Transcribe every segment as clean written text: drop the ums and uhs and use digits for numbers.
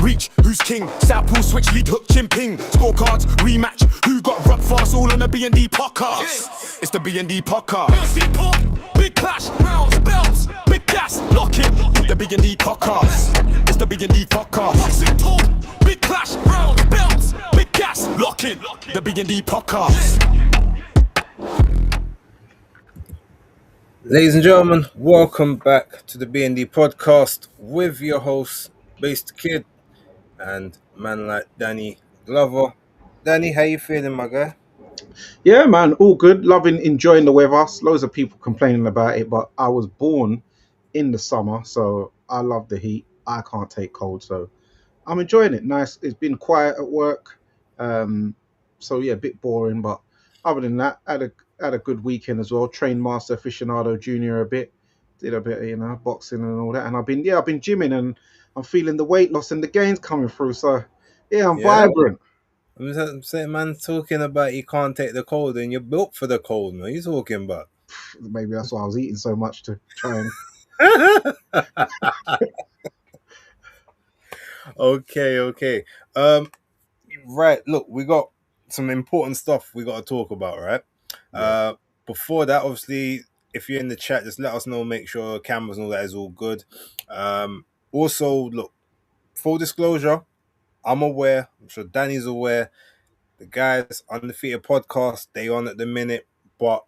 reach, who's king? Southpool, switch, lead, hook, chimping. Scorecards, rematch, who got rock fast? All on the B&D Podcast. It's the B&D Podcast. Big clash, rounds, belts, big gas, lock it. The B&D Podcast. It's the B&D Podcast. Boxing talk, big clash, rounds, belts, big gas, lock it. The B&D Podcast. Ladies and gentlemen, welcome back to the B&D Podcast with your host, Based Kid, and man like Danny Glover. Danny, how you feeling, my guy? Yeah, man, all good. Enjoying the weather. Loads of people complaining about it, but I was born in the summer, so I love the heat. I can't take cold, so I'm enjoying it. Nice. It's been quiet at work, so yeah, a bit boring, but other than that, had a good weekend as well. Trained Master Aficionado Junior a bit, did a bit of boxing and all that, and I've been gymming and I'm feeling the weight loss and the gains coming through. So yeah, I'm vibrant. I'm saying, man, talking about you can't take the cold and you're built for the cold. What are you talking about? Maybe that's why I was eating so much to try and. Okay. Right. Look, we got some important stuff we got to talk about, right? Yeah. Before that, obviously, if you're in the chat, just let us know. Make sure cameras and all that is all good. Also, look, full disclosure, I'm aware. I'm sure Danny's aware. The guys Undefeated Podcast, they on at the minute, but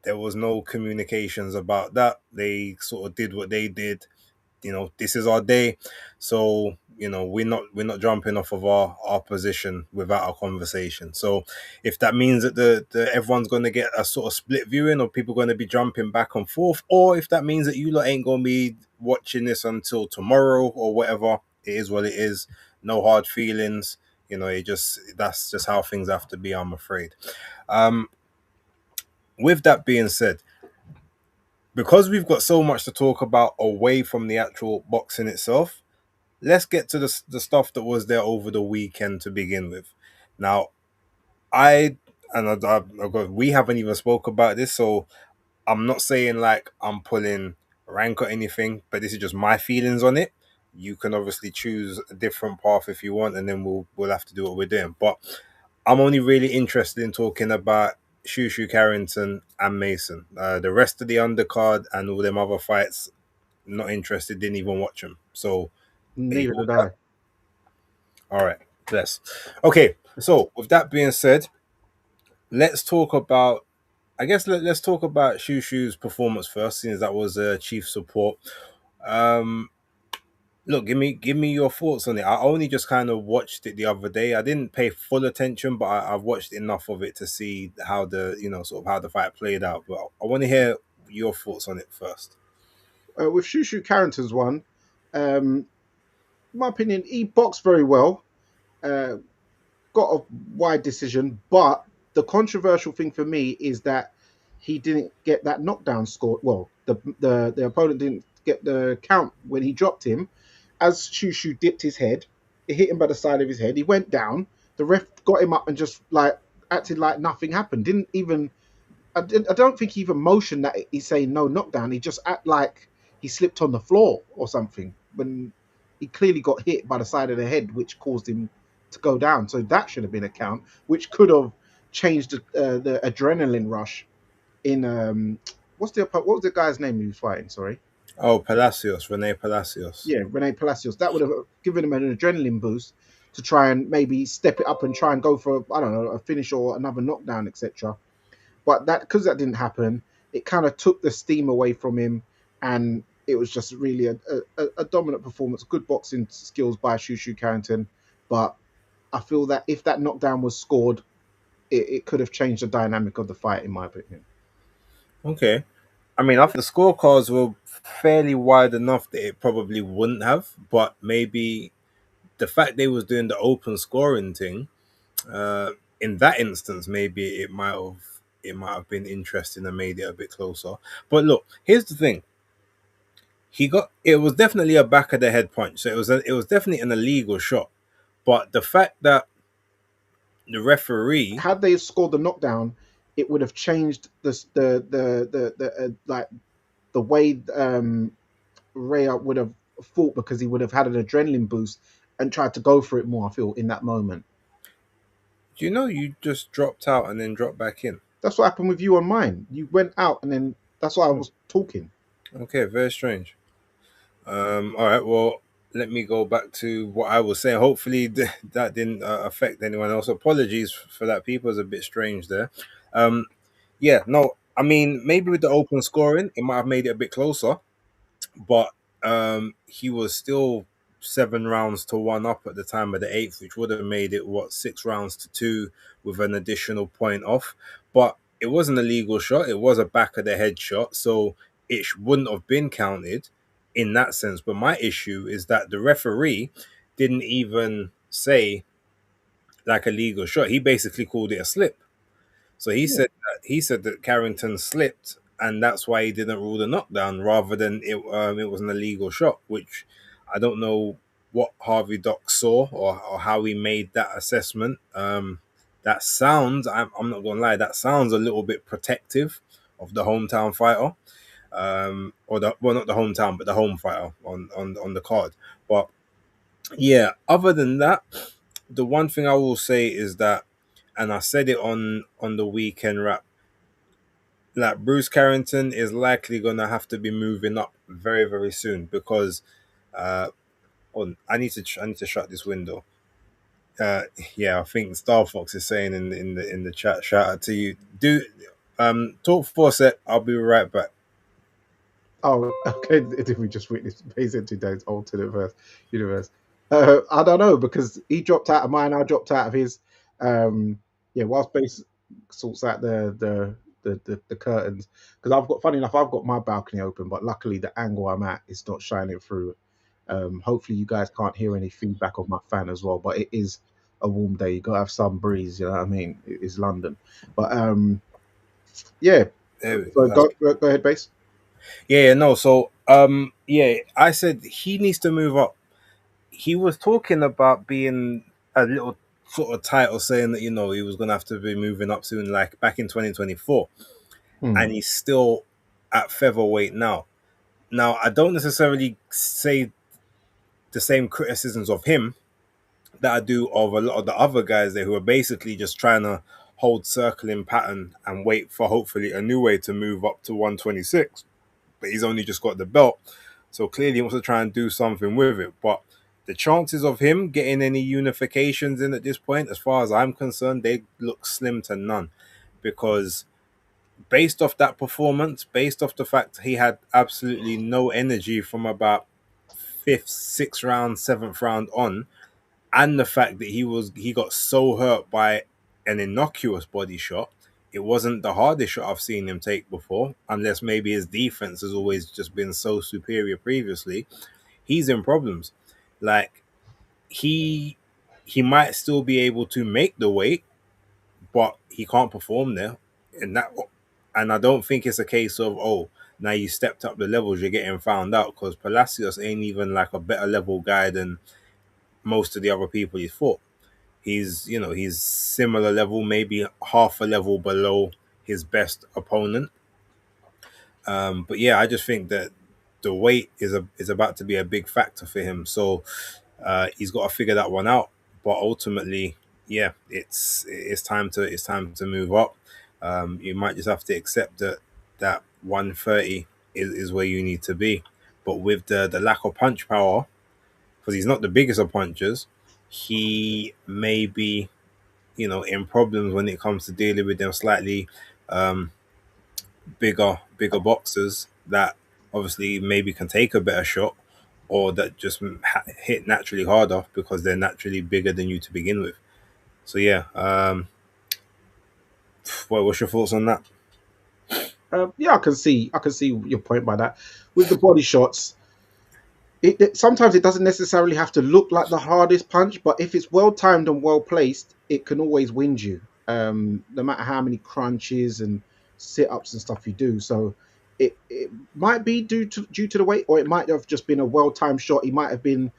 there was no communications about that. They sort of did what they did. This is our day, so we're not jumping off of our position without a conversation. So if that means that the everyone's going to get a sort of split viewing, or people going to be jumping back and forth, or if that means that you lot ain't going to be watching this until tomorrow or whatever, it is what it is. No hard feelings. That's just how things have to be, I'm afraid. With that being said, because we've got so much to talk about away from the actual boxing itself, let's get to the stuff that was there over the weekend to begin with. Now, we haven't even spoke about this, so I'm not saying like I'm pulling rank or anything, but this is just my feelings on it. You can obviously choose a different path if you want, and then we'll have to do what we're doing. But I'm only really interested in talking about Shushu Carrington and Mason. The rest of the undercard and all them other fights, not interested, didn't even watch them. So neither did I. All right, bless. Okay, so with that being said, let's talk about let's talk about Shushu's performance first, since that was chief support. Look, give me your thoughts on it. I only just kind of watched it the other day. I didn't pay full attention, but I've watched enough of it to see how how the fight played out. But I want to hear your thoughts on it first. With Shushu Carrington's one, in my opinion, he boxed very well. Got a wide decision, but the controversial thing for me is that he didn't get that knockdown score. Well, the opponent didn't get the count when he dropped him. As Shushu dipped his head, it hit him by the side of his head. He went down. The ref got him up and just acted like nothing happened. Didn't even. I don't think he even motioned that he's saying no knockdown. He just act like he slipped on the floor or something when he clearly got hit by the side of the head, which caused him to go down. So that should have been a count, which could have changed the adrenaline rush. In what was the guy's name he was fighting? Sorry. Oh, Rene Palacios. Yeah, Rene Palacios. That would have given him an adrenaline boost to try and maybe step it up and try and go for, I don't know, a finish or another knockdown, etc. But because that didn't happen, it kind of took the steam away from him, and it was just really a dominant performance. Good boxing skills by Shushu Carrington, but I feel that if that knockdown was scored, it could have changed the dynamic of the fight, in my opinion. Okay. I mean, I think the scorecards were fairly wide enough that it probably wouldn't have, but maybe the fact they was doing the open scoring thing, in that instance, maybe it might have been interesting and made it a bit closer. But look, here's the thing. It was definitely a back of the head punch, so it was definitely an illegal shot. But the fact that the referee, had they scored the knockdown, it would have changed the way Rhea would have fought, because he would have had an adrenaline boost and tried to go for it more. I feel in that moment. Do you know you just dropped out and then dropped back in? That's what happened with you on mine. You went out and then that's why I was talking. Okay, very strange. All right, well, let me go back to what I was saying. Hopefully, that didn't affect anyone else. Apologies for that. People is a bit strange there. Um, yeah, no, I mean, maybe with the open scoring, it might have made it a bit closer, but he was still 7 rounds to one up at the time of the eighth, which would have made it 6 rounds to two with an additional point off. But it wasn't a legal shot; it was a back of the head shot, so it wouldn't have been counted in that sense. But my issue is that the referee didn't even say like a legal shot; he basically called it a slip. So he said that Carrington slipped, and that's why he didn't rule the knockdown, rather than it was an illegal shot. Which I don't know what Harvey Dock saw or how he made that assessment. That sounds, I'm not gonna lie, that sounds a little bit protective of the hometown fighter, or the well, not the hometown, but the home fighter on the card. But yeah, other than that, the one thing I will say is that, and I said it on the weekend wrap, like Bruce Carrington is likely gonna have to be moving up very very soon because, I need to shut this window. Uh, yeah, I think Star Fox is saying in the chat. Shout out to you. Do talk for a sec. I'll be right back. Oh, okay. Did we just witness Bayes today's alternate universe? I don't know because he dropped out of mine. I dropped out of his. Yeah, whilst Base sorts out the curtains, because I've got, funny enough, I've got my balcony open, but luckily the angle I'm at is not shining through. Hopefully you guys can't hear any feedback of my fan as well, but it is a warm day. You gotta have some breeze, you know what I mean? It is London, but yeah. So go ahead, Base. Yeah, no. So, yeah, I said he needs to move up. He was talking about being a little sort of title, saying that he was gonna have to be moving up soon, like back in 2024, and he's still at featherweight now. Now, I don't necessarily say the same criticisms of him that I do of a lot of the other guys there who are basically just trying to hold circling pattern and wait for hopefully a new way to move up to 126. But he's only just got the belt, so clearly he wants to try and do something with it. But the chances of him getting any unifications in at this point, as far as I'm concerned, they look slim to none, because based off that performance, based off the fact he had absolutely no energy from about fifth, sixth round, seventh round on, and the fact that he got so hurt by an innocuous body shot. It wasn't the hardest shot I've seen him take before, unless maybe his defense has always just been so superior previously. He's in problems. Like, he might still be able to make the weight, but he can't perform there. And I don't think it's a case of, oh, now you stepped up the levels, you're getting found out, because Palacios ain't even like a better level guy than most of the other people he's fought. He's similar level, maybe half a level below his best opponent. But yeah, I just think that the weight is about to be a big factor for him. So he's got to figure that one out. But ultimately, yeah, it's time to move up. You might just have to accept that 130 is where you need to be. But with the lack of punch power, because he's not the biggest of punchers, he may be, in problems when it comes to dealing with them slightly bigger boxers that obviously maybe can take a better shot, or that just hit naturally harder because they're naturally bigger than you to begin with. So yeah, what's your thoughts on that? Yeah, I can see your point by that. With the body shots, sometimes it doesn't necessarily have to look like the hardest punch, but if it's well timed and well placed, it can always win you. No matter how many crunches and sit ups and stuff you do. So it might be due to the weight, or it might have just been a well timed shot. He might have been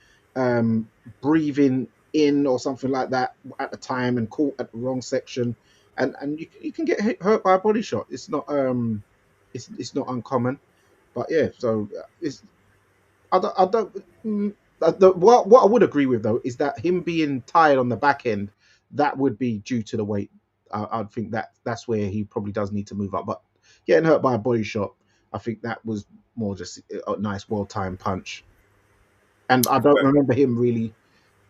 breathing in or something like that at the time and caught at the wrong section, and you can get hurt by a body shot. It's not it's not uncommon, but yeah. So it's I don't What I would agree with though is that him being tired on the back end, that would be due to the weight. I'd think that's where he probably does need to move up. But getting hurt by a body shot, I think that was more just a nice, well timed punch. And I don't remember him really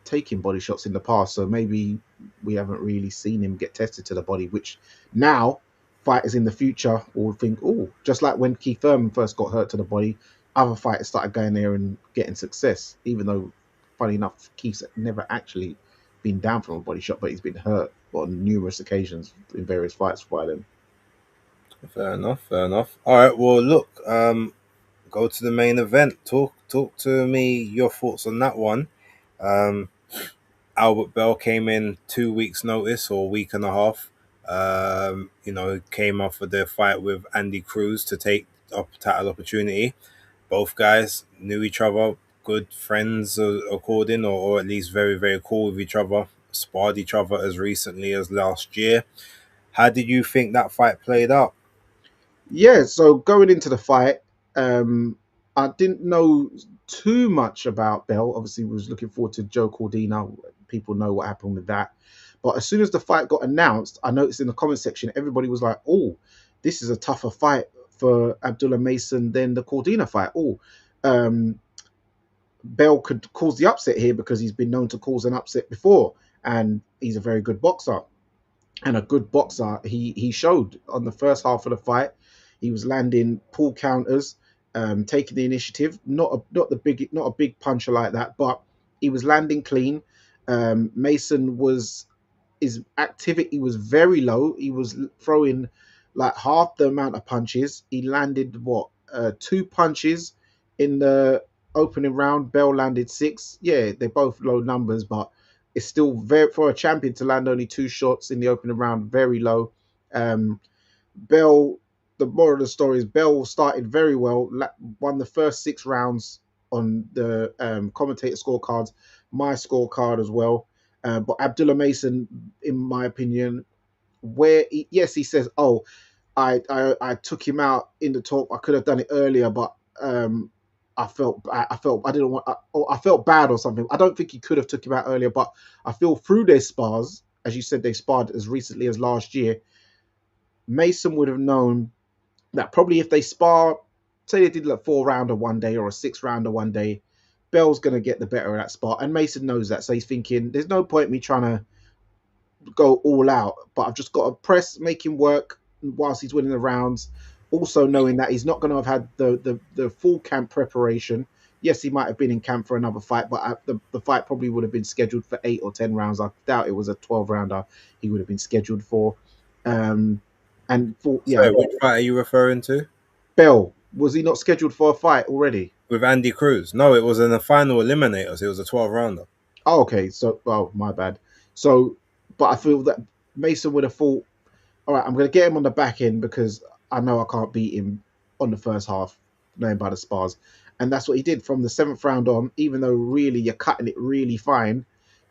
taking body shots in the past, so maybe we haven't really seen him get tested to the body. Which now fighters in the future will think, oh, just like when Keith Thurman first got hurt to the body, other fighters started going there and getting success. Even though, funny enough, Keith's never actually been down from a body shot, but he's been hurt on numerous occasions in various fights by them. Fair enough. Fair enough. All right. Well, look. Go to the main event. Talk to me. Your thoughts on that one. Albert Bell came in 2 weeks' notice or a week and a half. Came off of the fight with Andy Cruz to take up title opportunity. Both guys knew each other, good friends, according, or at least very, very cool with each other. Sparred each other as recently as last year. How did you think that fight played out? Yeah, so going into the fight, I didn't know too much about Bell. Obviously, was looking forward to Joe Cordina. People know what happened with that. But as soon as the fight got announced, I noticed in the comment section, everybody was like, oh, this is a tougher fight for Abdullah Mason than the Cordina fight. Oh, Bell could cause the upset here because he's been known to cause an upset before. And he's a very good boxer. And a good boxer, he showed on the first half of the fight. He was landing pull counters, taking the initiative. Not a big puncher like that, but he was landing clean. Mason his activity was very low. He was throwing like half the amount of punches. He landed 2 punches in the opening round. Bell landed 6. Yeah, they're both low numbers, but it's still very, for a champion to land only 2 shots in the opening round, very low. Bell, the moral of the story is Bell started very well, won the first 6 rounds on the commentator scorecards, my scorecard as well. But Abdullah Mason, in my opinion, he says, oh, I took him out in the talk. I could have done it earlier, but I felt bad or something. I don't think he could have took him out earlier, but I feel through their spars, as you said, they sparred as recently as last year. Mason would have known that probably if they spar, say they did like 4-rounder one day or a 6-rounder one day, Bell's going to get the better of that spot. And Mason knows that. So he's thinking, there's no point me trying to go all out, but I've just got to press, make him work whilst he's winning the rounds. Also knowing that he's not going to have had the full camp preparation. Yes, he might have been in camp for another fight, but the fight probably would have been scheduled for 8 or 10 rounds. I doubt it was a 12-rounder he would have been scheduled for. Which fight are you referring to? Bell. Was he not scheduled for a fight already? With Andy Cruz? No, it was in the final eliminators. It was a 12-rounder. Oh, okay. So, my bad. So, but I feel that Mason would have thought, all right, I'm going to get him on the back end because I know I can't beat him on the first half, knowing by the spars. And that's what he did from the 7th round on, even though really you're cutting it really fine.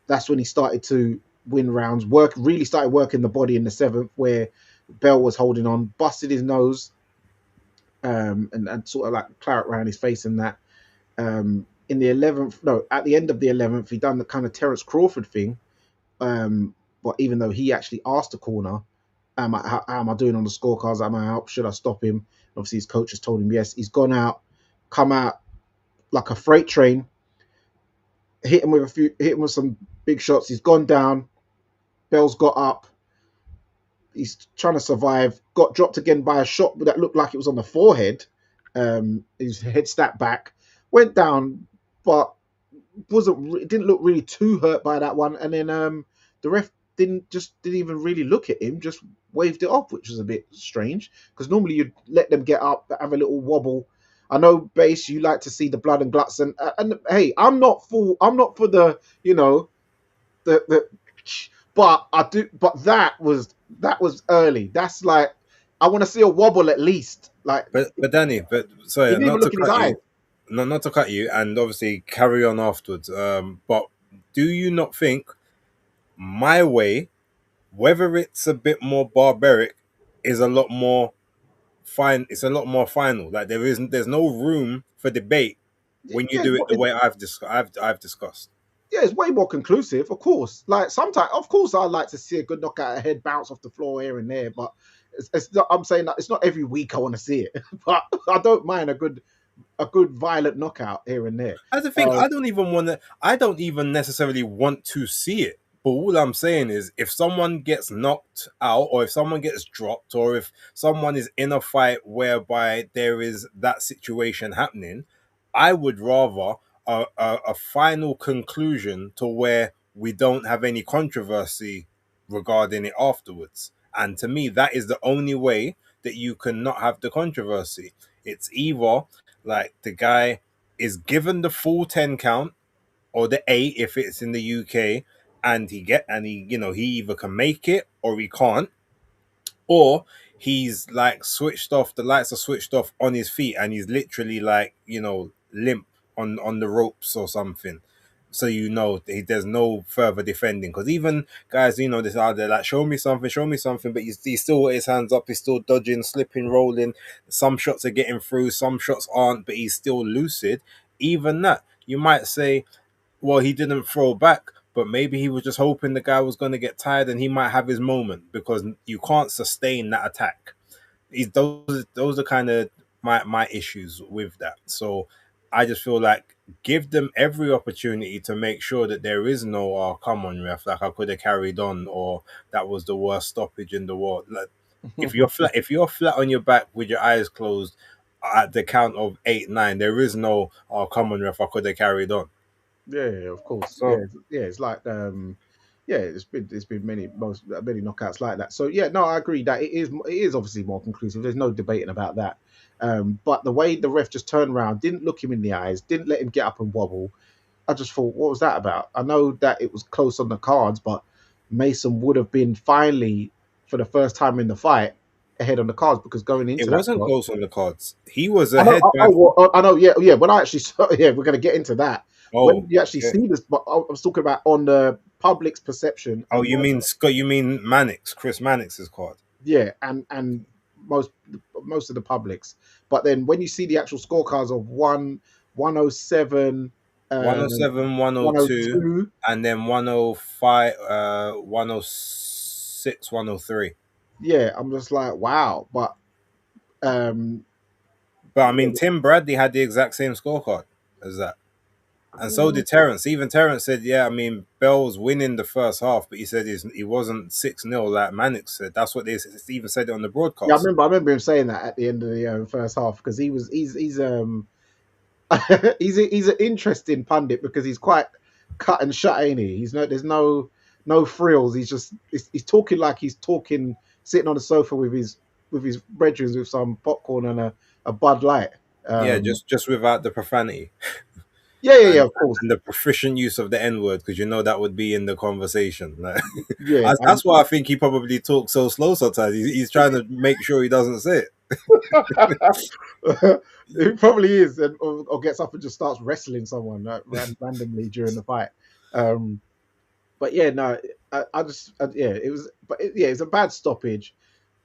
That's when he started to win rounds, really started working the body in the 7th, where Bell was holding on, busted his nose, and sort of like claret around his face and that. In the 11th, no, at the end of the 11th, he done the kind of Terence Crawford thing. But even though he actually asked the corner, how am I doing on the scorecards? Am I out? Should I stop him? Obviously, his coach has told him yes. He's gone out, come out like a freight train, hit him with some big shots. He's gone down. Bell's got up. He's trying to survive. Got dropped again by a shot that looked like it was on the forehead. His head snapped back, went down, but didn't look really too hurt by that one. And then the ref didn't even really look at him, just waved it off, which was a bit strange because normally you'd let them get up, have a little wobble. I know, Base, you like to see the blood and guts, and hey, I'm not for the the but I do, but that was early. That's like, I want to see a wobble at least. Like, but Danny, sorry, not to cut you, and obviously carry on afterwards. But do you not think my way, whether it's a bit more barbaric, is a lot more fine? It's a lot more final. Like there's no room for debate when you Yeah, do it the way I've discussed. yeah, it's way more conclusive, of course. Like sometimes, of course, I like to see a good knockout, a head bounce off the floor here and there, but it's not, I'm saying that it's not every week I want to see it, but I don't mind a good violent knockout here and there. That's the thing. I don't even necessarily want to see it. But all I'm saying is, if someone gets knocked out, or if someone gets dropped, or if someone is in a fight whereby there is that situation happening, I would rather a final conclusion to where we don't have any controversy regarding it afterwards. And to me, that is the only way that you can not have the controversy. It's either like the guy is given the full 10 count, or the 8 if it's in the UK, and he he either can make it or he can't, or he's like switched off, the lights are switched off on his feet, and he's literally like, limp on the ropes or something. So there's no further defending, because even guys, this out there like, show me something, but he's still with his hands up, he's still dodging, slipping, rolling. Some shots are getting through, some shots aren't, but he's still lucid. Even that, you might say, well, he didn't throw back, but maybe he was just hoping the guy was going to get tired and he might have his moment, because you can't sustain that attack. Those are kind of my issues with that. So I just feel like, give them every opportunity to make sure that there is no, oh, come on, ref, like I could have carried on, or that was the worst stoppage in the world. Like, if you're flat on your back with your eyes closed at the count of 8, 9, there is no, oh, come on, ref, I could have carried on. Yeah, of course. So Yeah, it's like yeah, it's been many knockouts like that. So yeah, no, I agree that it is obviously more conclusive. There's no debating about that. But the way the ref just turned around, didn't look him in the eyes, didn't let him get up and wobble. I just thought, what was that about? I know that it was close on the cards, but Mason would have been finally, for the first time in the fight, ahead on the cards, because going into it that wasn't shot, close on the cards. He was I know, ahead by. I know, yeah, yeah. When I actually saw, yeah, we're going to get into that. Oh, When you actually okay. see this, but I was talking about on the public's perception. Oh, And you mean Scott? You mean Mannix? Chris Mannix's card. yeah, and most of the publics. But then when you see the actual scorecards of 107, 107, 102, 102, and then 105, 106, 103. yeah, I'm just like, wow. But um, But I mean, Tim Bradley had the exact same scorecard as that. And so did Terrence. Even Terrence said, yeah, I mean, Bell's winning the first half, but he said he wasn't 6-0 like Mannix said. That's what they even said it on the broadcast. yeah, I remember him saying that at the end of the first half, because he's he's he's an interesting pundit, because he's quite cut and shut, ain't he? There's no frills. He's talking like he's talking sitting on the sofa with his brethren with some popcorn and a Bud Light. Yeah, just without the profanity. Yeah, of course. And the proficient use of the N-word, because that would be in the conversation. Like, Yeah, that's why I think he probably talks so slow sometimes. He's trying to make sure he doesn't say it. It probably is, or gets up and just starts wrestling someone randomly during the fight. But yeah, no, yeah, it was, it was a bad stoppage,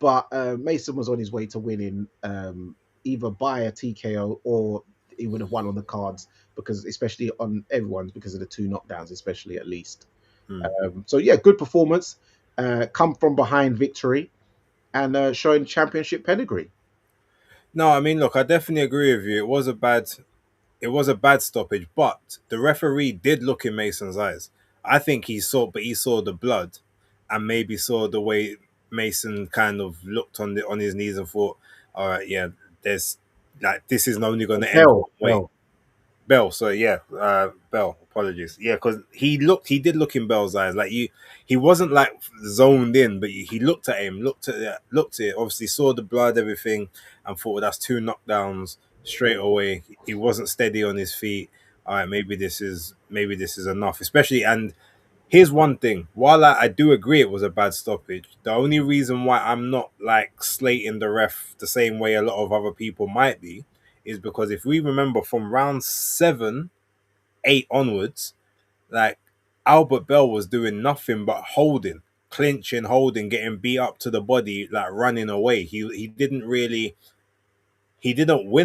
but Mason was on his way to winning, either by a TKO or he would have won on the cards, because especially on everyone's, because of the 2 knockdowns, especially at least. So yeah, good performance, come from behind victory, and showing championship pedigree. No, I mean, look, I definitely agree with you. It was a bad stoppage, but the referee did look in Mason's eyes. I think he saw the blood, and maybe saw the way Mason kind of looked on his knees and thought, all right, yeah, this is only going to end one way. Bell, so yeah, Bell. Apologies, yeah, because he did look in Bell's eyes, like he wasn't like zoned in, but he looked at him, looked at it, obviously saw the blood, everything, and thought, well, that's 2 knockdowns straight away. He wasn't steady on his feet. All right, maybe this is enough. Especially, and here's one thing: while I do agree it was a bad stoppage, the only reason why I'm not like slating the ref the same way a lot of other people might be is because if we remember from round 7, 8 onwards, like Albert Bell was doing nothing but holding, clinching, holding, getting beat up to the body, like running away. He didn't win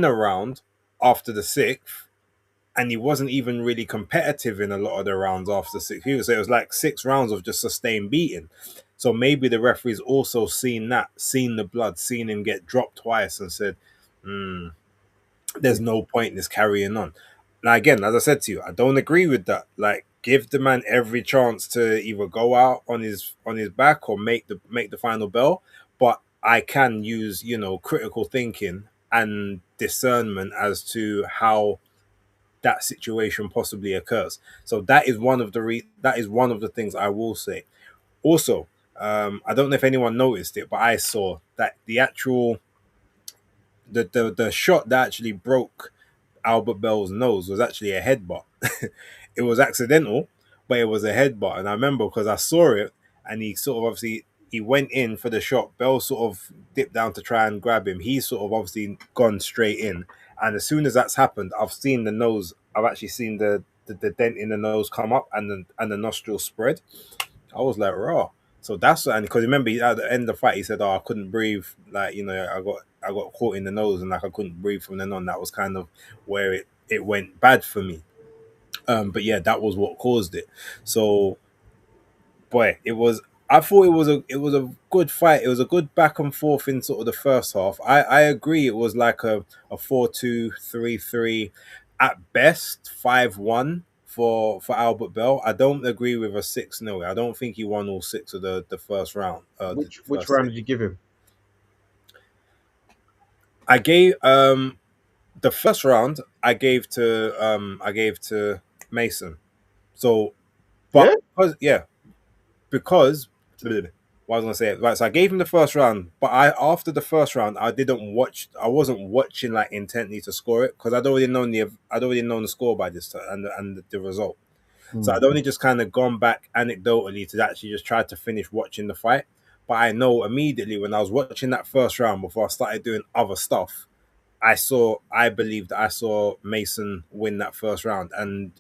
a round after the 6th, and he wasn't even really competitive in a lot of the rounds after 6 years. So it was like 6 rounds of just sustained beating. So maybe the referee's also seen that, seen the blood, seen him get dropped twice, and said, "There's no point in this carrying on." Now, again, as I said to you, I don't agree with that. Like, give the man every chance to either go out on his back or make the final bell. But I can use critical thinking and discernment as to how that situation possibly occurs. So that is one of the things I will say. Also, I don't know if anyone noticed it, but I saw that the shot that actually broke Albert Bell's nose was actually a headbutt. It was accidental, but it was a headbutt. And I remember because I saw it, and he sort of obviously he went in for the shot. Bell sort of dipped down to try and grab him. He's sort of obviously gone straight in. And as soon as that's happened, I've seen the nose. I've actually seen the dent in the nose come up and the nostril spread. I was like, raw. So that's, and because remember at the end of the fight he said, "Oh, I couldn't breathe. Like I got caught in the nose and like I couldn't breathe from then on." That was kind of where it went bad for me. But yeah, that was what caused it. So, boy, it was. I thought it was a good fight. It was a good back and forth in sort of the first half. I agree. It was like a 4-2, 3-3, at best 5-1 for Albert Bell. I don't agree with a 6-0. I don't think he won all six of the first round. Which round did you give him? I gave the first round. I gave to Mason. So, but because what I was gonna say, right? So I gave him the first round, but after the first round, I didn't watch. I wasn't watching like intently to score it because I'd already known the score by this time and the result. So I'd only just kind of gone back anecdotally to actually just try to finish watching the fight. But I know immediately when I was watching that first round before I started doing other stuff, I believed that I saw Mason win that first round, and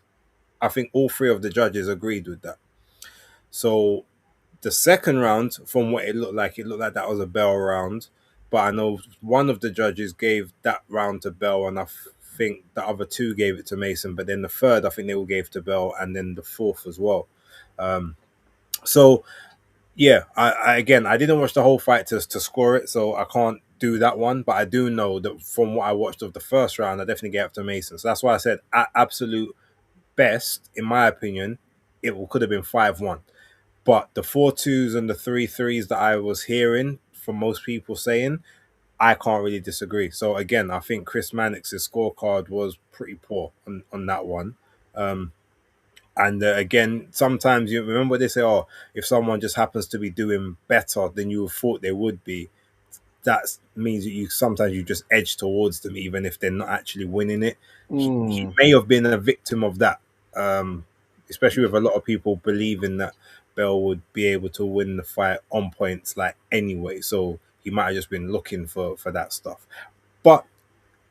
I think all three of the judges agreed with that. So the second round, from what it looked like that was a Bell round. But I know one of the judges gave that round to Bell, and I think the other two gave it to Mason. But then the third, I think they all gave to Bell, and then the fourth as well. So yeah, I again, I didn't watch the whole fight to score it, so I can't do that one. But I do know that from what I watched of the first round, I definitely gave it to Mason. So that's why I said at absolute best, in my opinion, it could have been 5-1. But the 4-2s and the 3-3s that I was hearing from most people saying, I can't really disagree. So again, I think Chris Mannix's scorecard was pretty poor on that one. And again, sometimes you remember what they say, oh, if someone just happens to be doing better than you thought they would be, that means that you just edge towards them even if they're not actually winning it. He may have been a victim of that, especially with a lot of people believing that Bell would be able to win the fight on points like anyway. So he might have just been looking for that stuff. But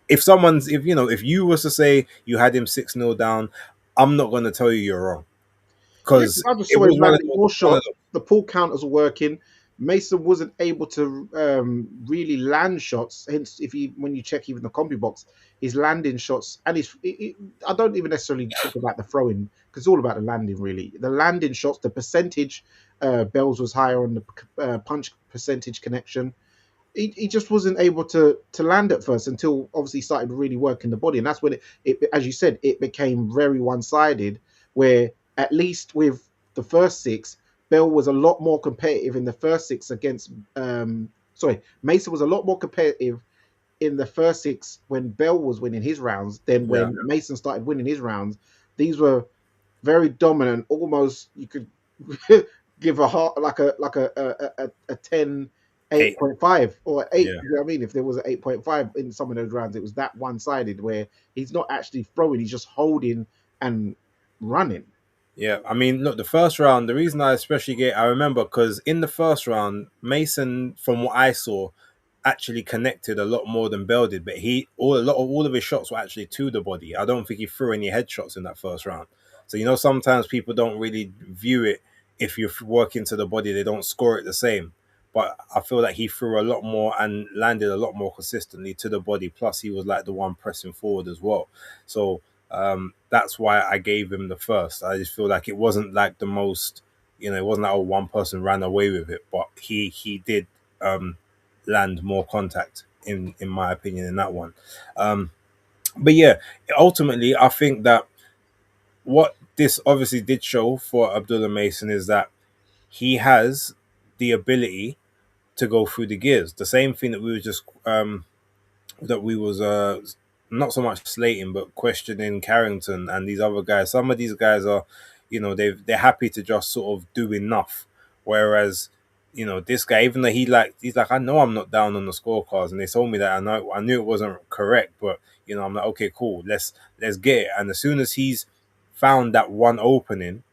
if you was to say you had him 6-0 down, I'm not going to tell you you're wrong. Because I just saw him landing more shots. The pull counters were working. Mason wasn't able to really land shots. Hence, when you check even the combi box, his landing shots and I don't even necessarily talk about the throwing because it's all about the landing. Really, the landing shots, the percentage, Bell's was higher on the punch percentage connection. He just wasn't able to land at first until obviously started really working the body, and that's when it as you said, it became very one-sided. Where at least with the first six, Bell was a lot more competitive in the first six against. Mason was a lot more competitive in the first six when Bell was winning his rounds than when Mason started winning his rounds. These were very dominant. Almost you could give a 10. 8.5 or 8. You know what I mean? If there was an 8.5 in some of those rounds, it was that one-sided where he's not actually throwing, he's just holding and running. Yeah, I mean, look, the first round, the reason I remember because in the first round, Mason, from what I saw, actually connected a lot more than Bell did, but all of his shots were actually to the body. I don't think he threw any headshots in that first round. So, sometimes people don't really view it. If you work into the body, they don't score it the same. But I feel like he threw a lot more and landed a lot more consistently to the body. Plus, he was like the one pressing forward as well. So That's why I gave him the first. I just feel like it wasn't like the most, it wasn't like one person ran away with it, but he did um, land more contact in my opinion in that one. Um, but yeah, ultimately, I think that what this obviously did show for Abdullah Mason is that he has the ability to go through the gears. The same thing that we were just that we was not so much slating but questioning Carrington and these other guys. Some of these guys are, they're happy to just sort of do enough, whereas this guy, even though he's like, I know I'm not down on the scorecards, and they told me that I knew it wasn't correct, but I'm like, okay, cool, let's get it. And as soon as he's found that one opening,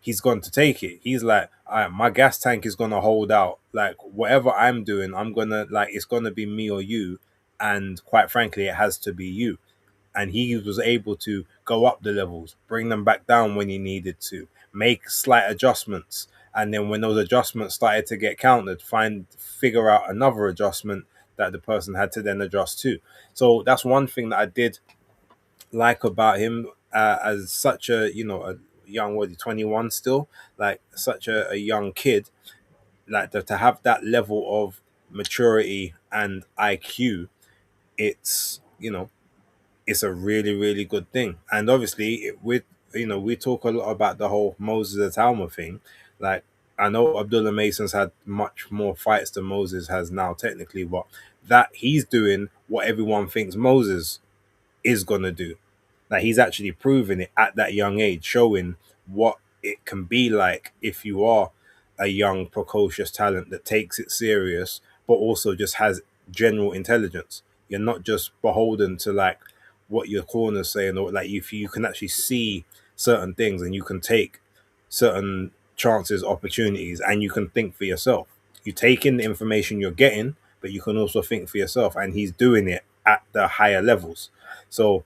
he's going to take it. He's like, all right, my gas tank is going to hold out. Like, whatever I'm doing, I'm going to, like, it's going to be me or you. And quite frankly, it has to be you. And he was able to go up the levels, bring them back down when he needed to, make slight adjustments. And then when those adjustments started to get countered, figure out another adjustment that the person had to then adjust to. So that's one thing that I did like about him, as such a a young, 21 still, like such a young kid, like to have that level of maturity and IQ. It's it's a really really good thing. And obviously with we talk a lot about the whole Moses Atalma thing. Like, I know Abdullah Mason's had much more fights than Moses has now technically, but that he's doing what everyone thinks Moses is gonna do. Like, he's actually proving it at that young age, showing what it can be like if you are a young, precocious talent that takes it serious, but also just has general intelligence. You're not just beholden to like what your corner's saying, or like if you can actually see certain things and you can take certain chances, opportunities, and you can think for yourself. You take in the information you're getting, but you can also think for yourself, and he's doing it at the higher levels. So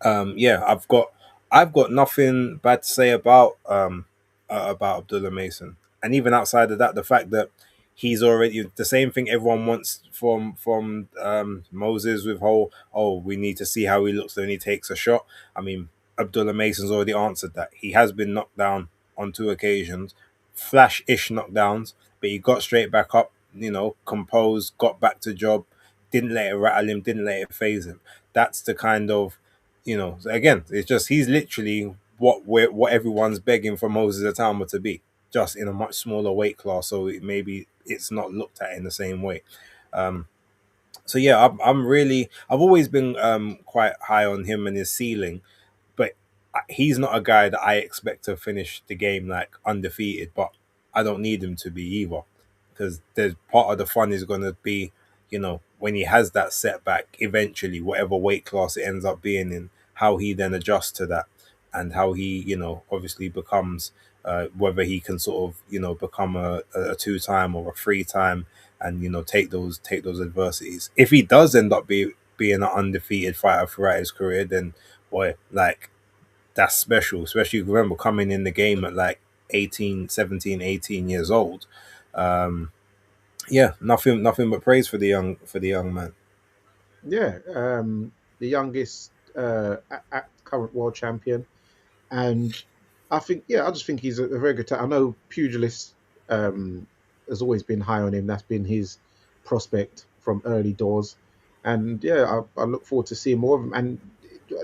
yeah, I've got nothing bad to say about Abdullah Mason, and even outside of that, the fact that he's already the same thing everyone wants from Moses with whole, oh, we need to see how he looks when he takes a shot. I mean, Abdullah Mason's already answered that. He has been knocked down on 2 occasions, flash-ish knockdowns, but he got straight back up. Composed, got back to job, didn't let it rattle him, didn't let it phase him. That's the kind of again, it's just he's literally what everyone's begging for Moses Atama to be, just in a much smaller weight class, so maybe it's not looked at in the same way. So yeah, I've always been quite high on him and his ceiling, but he's not a guy that I expect to finish the game like undefeated. But I don't need him to be either, because there's part of the fun is going to be, when he has that setback eventually, whatever weight class it ends up being in, how he then adjusts to that, and how he, obviously becomes, whether he can sort of, become a 2-time or a 3-time, and take those adversities. If he does end up being an undefeated fighter throughout his career, then boy, like, that's special. Especially, remember, coming in the game at like 18, 17, 18 years old. Yeah, nothing but praise for the young man. Yeah, the youngest current world champion, and I just think he's a very good talent. I know Pugilist has always been high on him. That's been his prospect from early doors, and yeah, I look forward to seeing more of him. And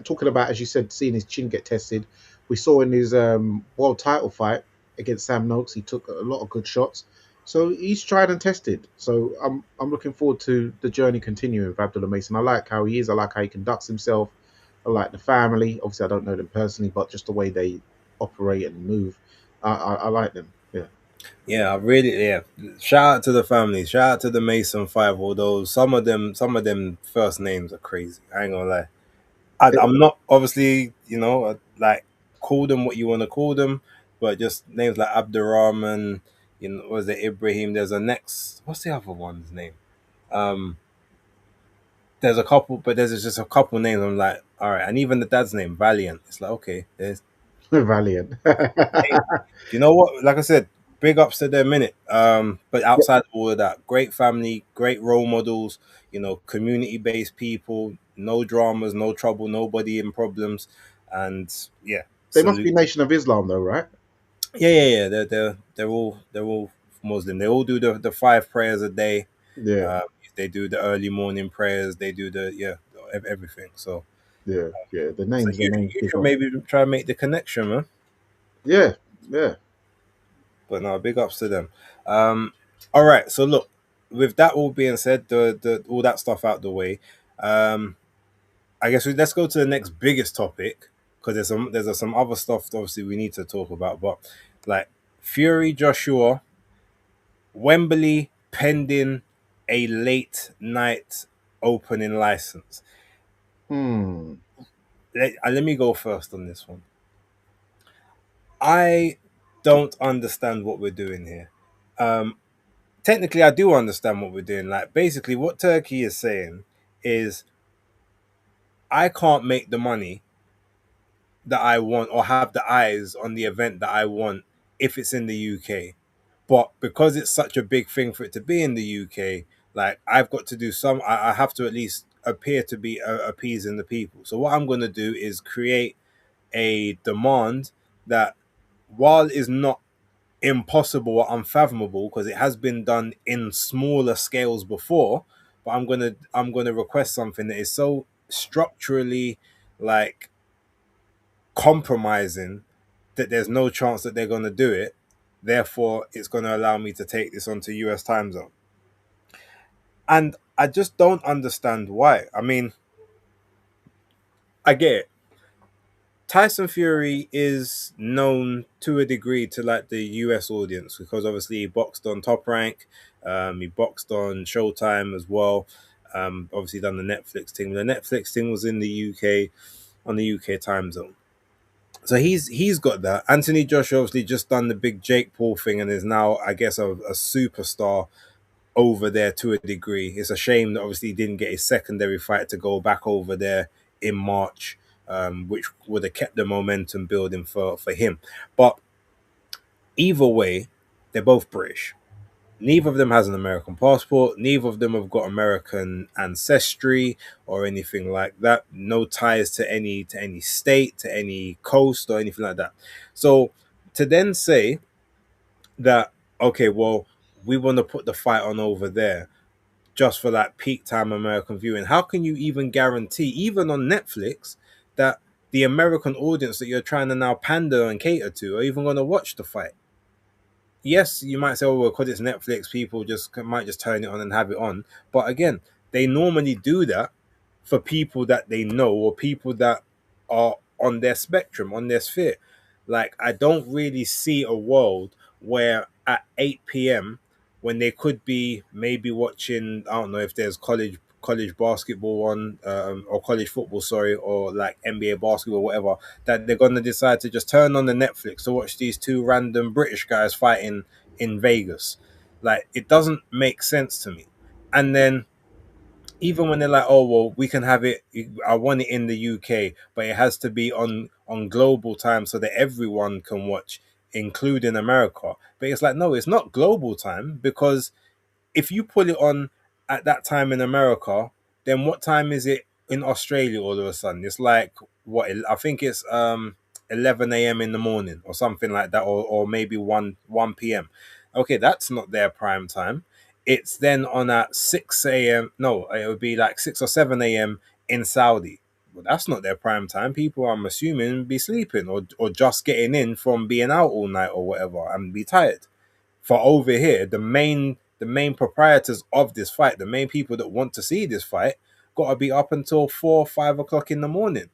talking about, as you said, seeing his chin get tested, we saw in his world title fight against Sam Noakes, he took a lot of good shots. So he's tried and tested. So I'm looking forward to the journey continuing with Abdullah Mason. I like how he is. I like how he conducts himself. I like the family. Obviously, I don't know them personally, but just the way they operate and move, I like them. Yeah. Yeah, I really, yeah. Shout out to the family. Shout out to the Mason Five. Although some of them first names are crazy. I ain't gonna lie. I'm not obviously, like, call them what you want to call them, but just names like Abdurrahman, was it Ibrahim? There's a next. What's the other one's name? Um, there's a couple, but there's just a couple names. I'm like, all right, and even the dad's name, Valiant. It's like, okay, there's. Valiant. You know what? Like I said, big ups to their minute. But outside of all of that, great family, great role models. Community based people. no dramas, no trouble, nobody in problems, and yeah, They must be salute. Nation of Islam, though, right? Yeah. They're all Muslim. They all do the 5 prayers a day. Yeah, Uh, they do the early morning prayers. They do everything. yeah. The So names, the names you big should up. maybe try and make the connection, man. Yeah, yeah. But no, big ups to them. All right. So look, with that all being said, the all that stuff out the way, I guess let's go to the next biggest topic because there's some other stuff obviously we need to talk about. But like Fury Joshua, Wembley pending a late night opening license. Hmm. Let me go first on this one. I don't understand what we're doing here. Um, Technically, I do understand what we're doing. Like, basically, what Turkey is saying is, I can't make the money that I want or have the eyes on the event that I want if it's in the UK. But because it's such a big thing for it to be in the UK, like, I've got to do I have to at least appear to be appeasing the people. So, what I'm going to do is create a demand that, while is not impossible or unfathomable because it has been done in smaller scales before, but I'm gonna request something that is so structurally like compromising that there's no chance that they're gonna do it. Therefore, it's gonna allow me to take this onto US time zone. And I just don't understand why. I mean, I get it. Tyson Fury is known to a degree to like the US audience because obviously he boxed on Top Rank, he boxed on Showtime as well. Obviously done the Netflix thing. The Netflix thing was in the UK on the UK time zone. So he's got that. Anthony Joshua obviously just done the big Jake Paul thing and is now, I guess, a superstar over there to a degree. It's a shame that obviously he didn't get a secondary fight to go back over there in March, which would have kept the momentum building for him. But either way, they're both British. Neither of them has an American passport. Neither of them have got American ancestry or anything like that. No ties to any state, to any coast or anything like that. So to then say that, okay, well, we want to put the fight on over there just for that peak time American viewing. How can you even guarantee, even on Netflix, that the American audience that you're trying to now pander and cater to are even going to watch the fight? Yes, you might say, oh, well, because it's Netflix, people might just turn it on and have it on. But again, they normally do that for people that they know or people that are on their spectrum, on their sphere. Like, I don't really see a world where at 8 p.m., when they could be maybe watching, I don't know if there's college basketball on, or college football, sorry, or like NBA basketball, whatever, that they're going to decide to just turn on the Netflix to watch these two random British guys fighting in Vegas. Like, it doesn't make sense to me. And then even when they're like, oh well, we can have it, I want it in the UK, but it has to be on global time so that everyone can watch, including America. But it's like, no, it's not global time, because if you put it on at that time in America, then what time is it in Australia all of a sudden? It's like, what, I think it's 11 a.m. in the morning or something like that, or maybe 1 p.m. Okay, that's not their prime time. It's then on at 6 a.m. No, it would be like 6 or 7 a.m. in Saudi. Well, that's not their prime time. People, I'm assuming, be sleeping or just getting in from being out all night or whatever and be tired. For over here, the main proprietors of this fight, the main people that want to see this fight, got to be up until 4 or 5 o'clock in the morning.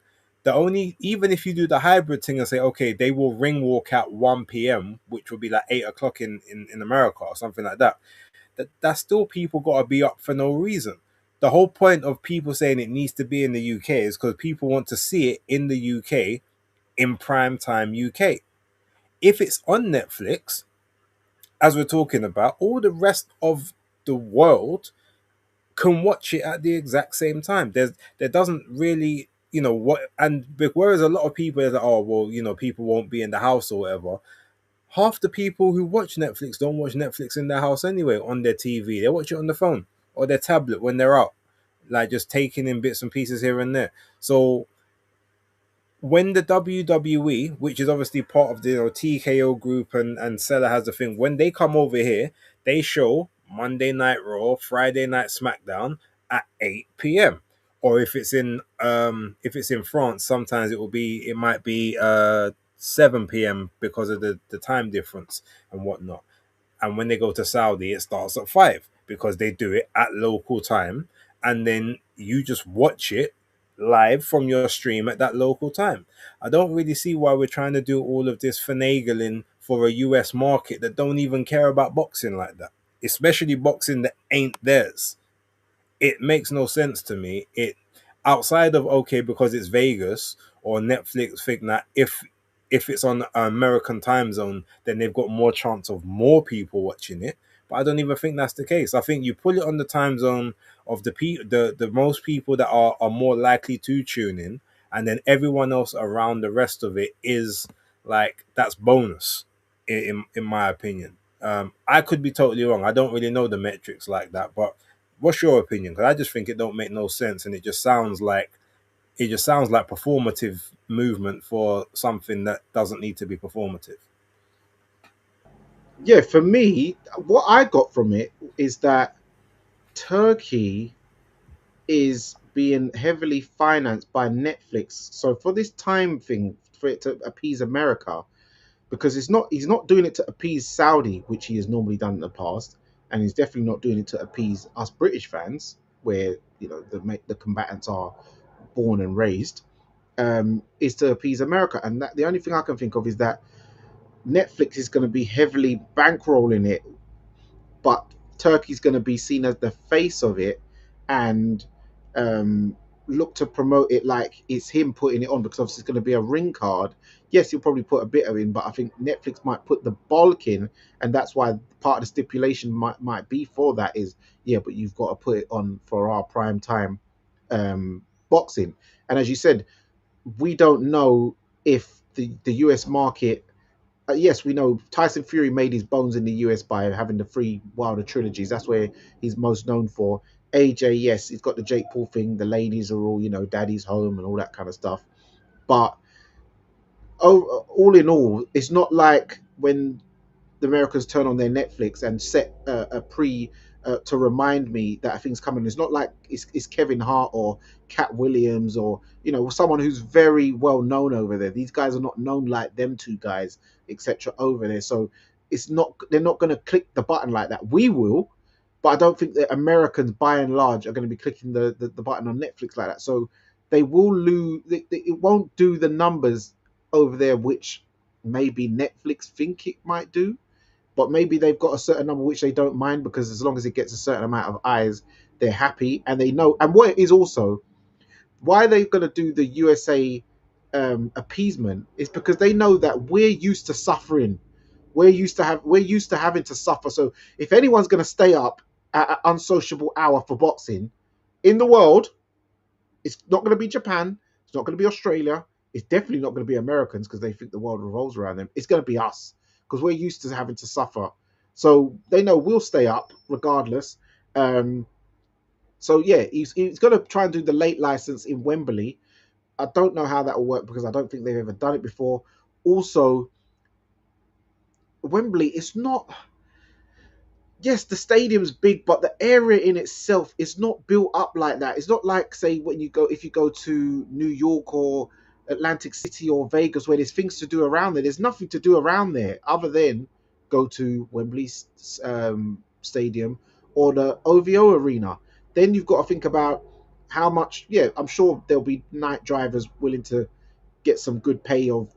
Even if you do the hybrid thing and say, okay, they will ring walk at 1 p.m., which would be like 8 o'clock in America or something like that, that's still people got to be up for no reason. The whole point of people saying it needs to be in the UK is because people want to see it in the UK in prime time UK. If it's on Netflix, as we're talking about, all the rest of the world can watch it at the exact same time. There doesn't really, what, and whereas a lot of people are like, oh well, people won't be in the house or whatever. Half the people who watch Netflix don't watch Netflix in their house anyway on their TV. They watch it on the phone or their tablet when they're out. like just taking in bits and pieces here and there. So when the WWE, which is obviously part of the TKO group and Seller has the thing, when they come over here, they show Monday Night Raw, Friday Night SmackDown at 8 p.m. Or if it's in France, sometimes it might be 7 p.m. because of the time difference and whatnot. And when they go to Saudi, it starts at 5 because they do it at local time, and then you just watch it live from your stream at that local time. I don't really see why we're trying to do all of this finagling for a US market that don't even care about boxing like that, especially boxing that ain't theirs. It makes no sense to me. It outside of okay because it's Vegas or Netflix think that if it's on an American time zone, then they've got more chance of more people watching it. But I don't even think that's the case. I think you put it on the time zone of the most people that are more likely to tune in, and then everyone else around the rest of it is like that's bonus, in my opinion. I could be totally wrong. I don't really know the metrics like that, but what's your opinion? Because I just think it don't make no sense, and it just sounds like performative movement for something that doesn't need to be performative. Yeah, for me, what I got from it is that Turkey is being heavily financed by Netflix. So for this time thing, for it to appease America, because he's not doing it to appease Saudi, which he has normally done in the past, and he's definitely not doing it to appease us British fans, where the combatants are born and raised, is to appease America. And that, the only thing I can think of is that Netflix is going to be heavily bankrolling it, but Turkey's going to be seen as the face of it and um, look to promote it like it's him putting it on, because obviously it's going to be a ring card. Yes, he'll probably put a bit of in, but I think Netflix might put the bulk in, and that's why part of the stipulation might be for that is, yeah, but you've got to put it on for our prime time boxing. And as you said, we don't know if the US market. Yes, we know Tyson Fury made his bones in the US by having the three Wilder trilogies. That's where he's most known for. AJ, yes, he's got the Jake Paul thing. The ladies are all, daddy's home and all that kind of stuff. But all in all, it's not like when the Americans turn on their Netflix and set a pre to remind me that a thing's coming. It's not like it's Kevin Hart or Cat Williams or someone who's very well known over there. These guys are not known like them two guys, etc. over there. So they're not going to click the button like that. We will, but I don't think that Americans by and large are going to be clicking the button on Netflix like that. So they will lose. It won't do the numbers over there, which maybe Netflix think it might do. But maybe they've got a certain number which they don't mind, because as long as it gets a certain amount of eyes, they're happy, and they know. And what it is also, why they're going to do the USA appeasement is because they know that we're used to suffering. We're used to having to suffer. So if anyone's going to stay up at an unsociable hour for boxing in the world, it's not going to be Japan. It's not going to be Australia. It's definitely not going to be Americans, because they think the world revolves around them. It's going to be us, because we're used to having to suffer. So they know we'll stay up regardless. So yeah, he's going to try and do the late license in Wembley. I don't know how that will work, because I don't think they've ever done it before. Also, Wembley, it's not. Yes, the stadium's big, but the area in itself is not built up like that. It's not like, say, if you go to New York or Atlantic City or Vegas, where there's things to do around there. There's nothing to do around there other than go to Wembley Stadium or the OVO Arena. Then you've got to think about how much. Yeah, I'm sure there'll be night drivers willing to get some good pay of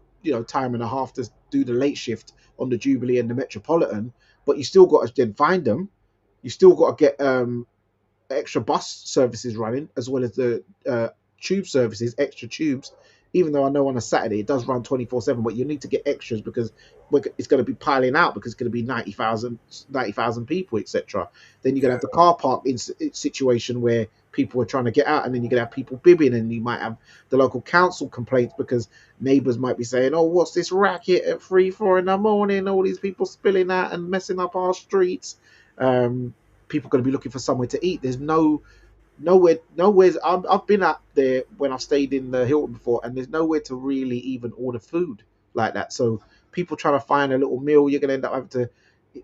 time and a half to do the late shift on the Jubilee and the Metropolitan. But you still got to then find them. You still got to get extra bus services running, as well as the tube services, extra tubes. Even though I know on a Saturday it does run 24/7, but you need to get extras because it's going to be piling out, because it's going to be 90,000 people, etc. Then you're going to have the car park situation where people are trying to get out, and then you're going to have people bibbing, and you might have the local council complaints because neighbours might be saying, oh, what's this racket at 3-4 in the morning, all these people spilling out and messing up our streets. People are going to be looking for somewhere to eat. There's no Nowhere's. I've been up there when I've stayed in the Hilton before, and there's nowhere to really even order food like that. So people trying to find a little meal, you're gonna end up having to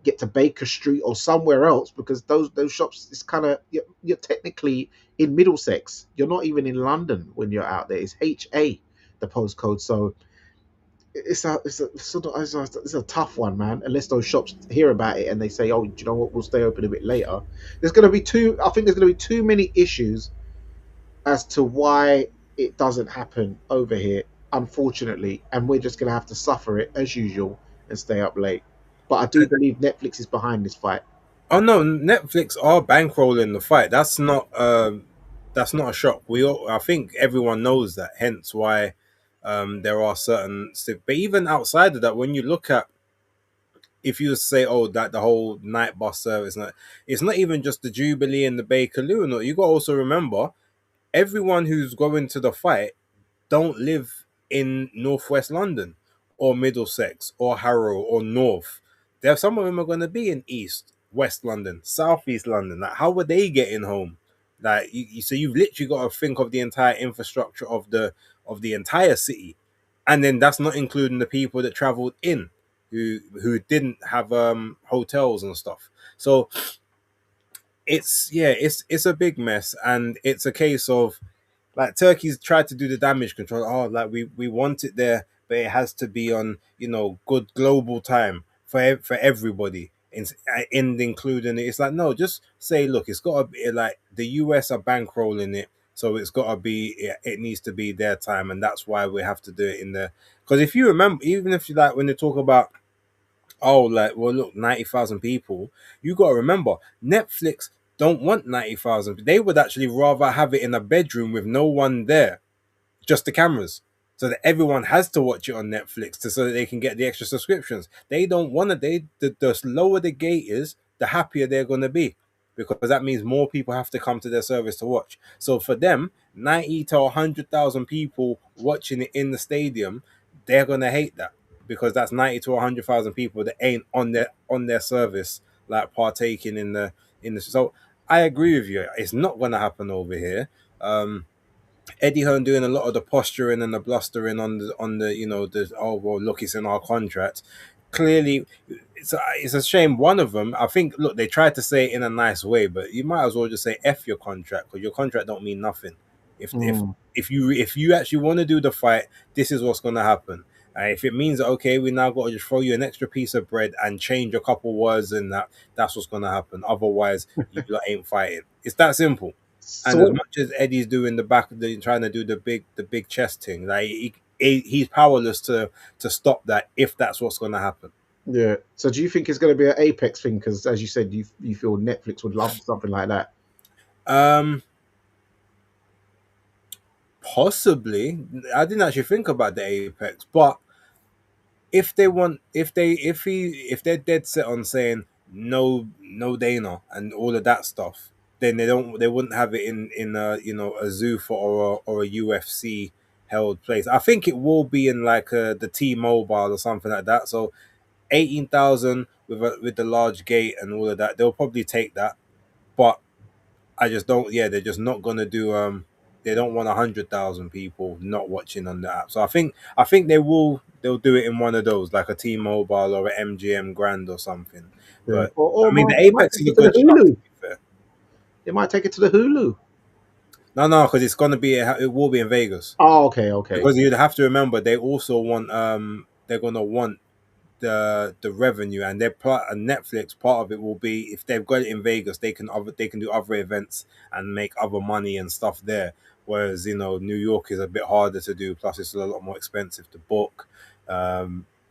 get to Baker Street or somewhere else because those shops is kind of you're technically in Middlesex. You're not even in London when you're out there. It's HA, the postcode. So it's a tough one, man. Unless those shops hear about it and they say, "Oh, do you know what? We'll stay open a bit later." There's going to be too. I think there's going to be too many issues as to why it doesn't happen over here, unfortunately, and we're just going to have to suffer it as usual and stay up late. But I do believe Netflix is behind this fight. Oh no, Netflix are bankrolling the fight. That's not a shock. I think everyone knows that. Hence why there are certain. But even outside of that, when you look at, if you say, oh, that the whole night bus service, it's not even just the Jubilee and the Bakerloo. No, you got to also remember everyone who's going to the fight don't live in northwest London or Middlesex or Harrow or North. There, some of them are going to be in East, West London, Southeast London. Like, how are they getting home? Like, so you've literally got to think of the entire infrastructure of the entire city, and then that's not including the people that travelled in, who didn't have hotels and stuff. So it's a big mess, and it's a case of like Turkey's tried to do the damage control. Oh, like we want it there, but it has to be on good global time for everybody, in including it. It's like, no, just say, look, it's got to be like the US are bankrolling it, so it's got to be it needs to be their time, and that's why we have to do it in there. Because if you remember, even if you like when they talk about, oh, like, well, look, 90,000 people, you got to remember, Netflix don't want 90,000. They would actually rather have it in a bedroom with no one there, just the cameras, so that everyone has to watch it on Netflix so that they can get the extra subscriptions. They don't want to. The lower the gate is, the happier they're going to be, because that means more people have to come to their service to watch. So for them, 90 to 100,000 people watching it in the stadium, they're going to hate that, because that's 90 to 100,000 people that ain't on their service, like partaking in the. So I agree with you. It's not going to happen over here. Eddie Hearn doing a lot of the posturing and the blustering on the the, oh, well, look, it's in our contract. Clearly, it's a shame. One of them, I think, look, they tried to say it in a nice way, but you might as well just say F your contract, because your contract don't mean nothing. If if Mm. if you actually want to do the fight, this is what's going to happen. If it means that, okay, we now got to just throw you an extra piece of bread and change a couple words, and that's what's going to happen. Otherwise, you lot ain't fighting. It's that simple. And as So much as Eddie's doing trying to do the big chest thing, like he's powerless to stop that, if that's what's going to happen. yeah. So do you think it's going to be an Apex thing? Because as you said, you feel Netflix would love something like that. Um, Possibly. I didn't actually think about the Apex, but if they want, if they're dead set on saying no Dana and all of that stuff, then they wouldn't have it in a a Zuffa or a UFC held place. I think it will be in like the T-Mobile or something like that. So 18,000 with the large gate and all of that, they'll probably take that. But I just don't. Yeah, they're just not gonna do. They don't want 100,000 people not watching on the app. So I think they'll do it in one of those, like a T-Mobile or an MGM Grand or something. Yeah. But Or I mean, the they might Apex take is a it to the good shout, to Hulu. be fair. They might take it to the Hulu. No, because it's gonna be it will be in Vegas, Oh, okay, okay. because you'd have to remember they also want they're gonna want the revenue, and their part and Netflix part of it will be, if they've got it in Vegas, they can do other events and make other money and stuff there. Whereas New York is a bit harder to do, plus it's a lot more expensive to book,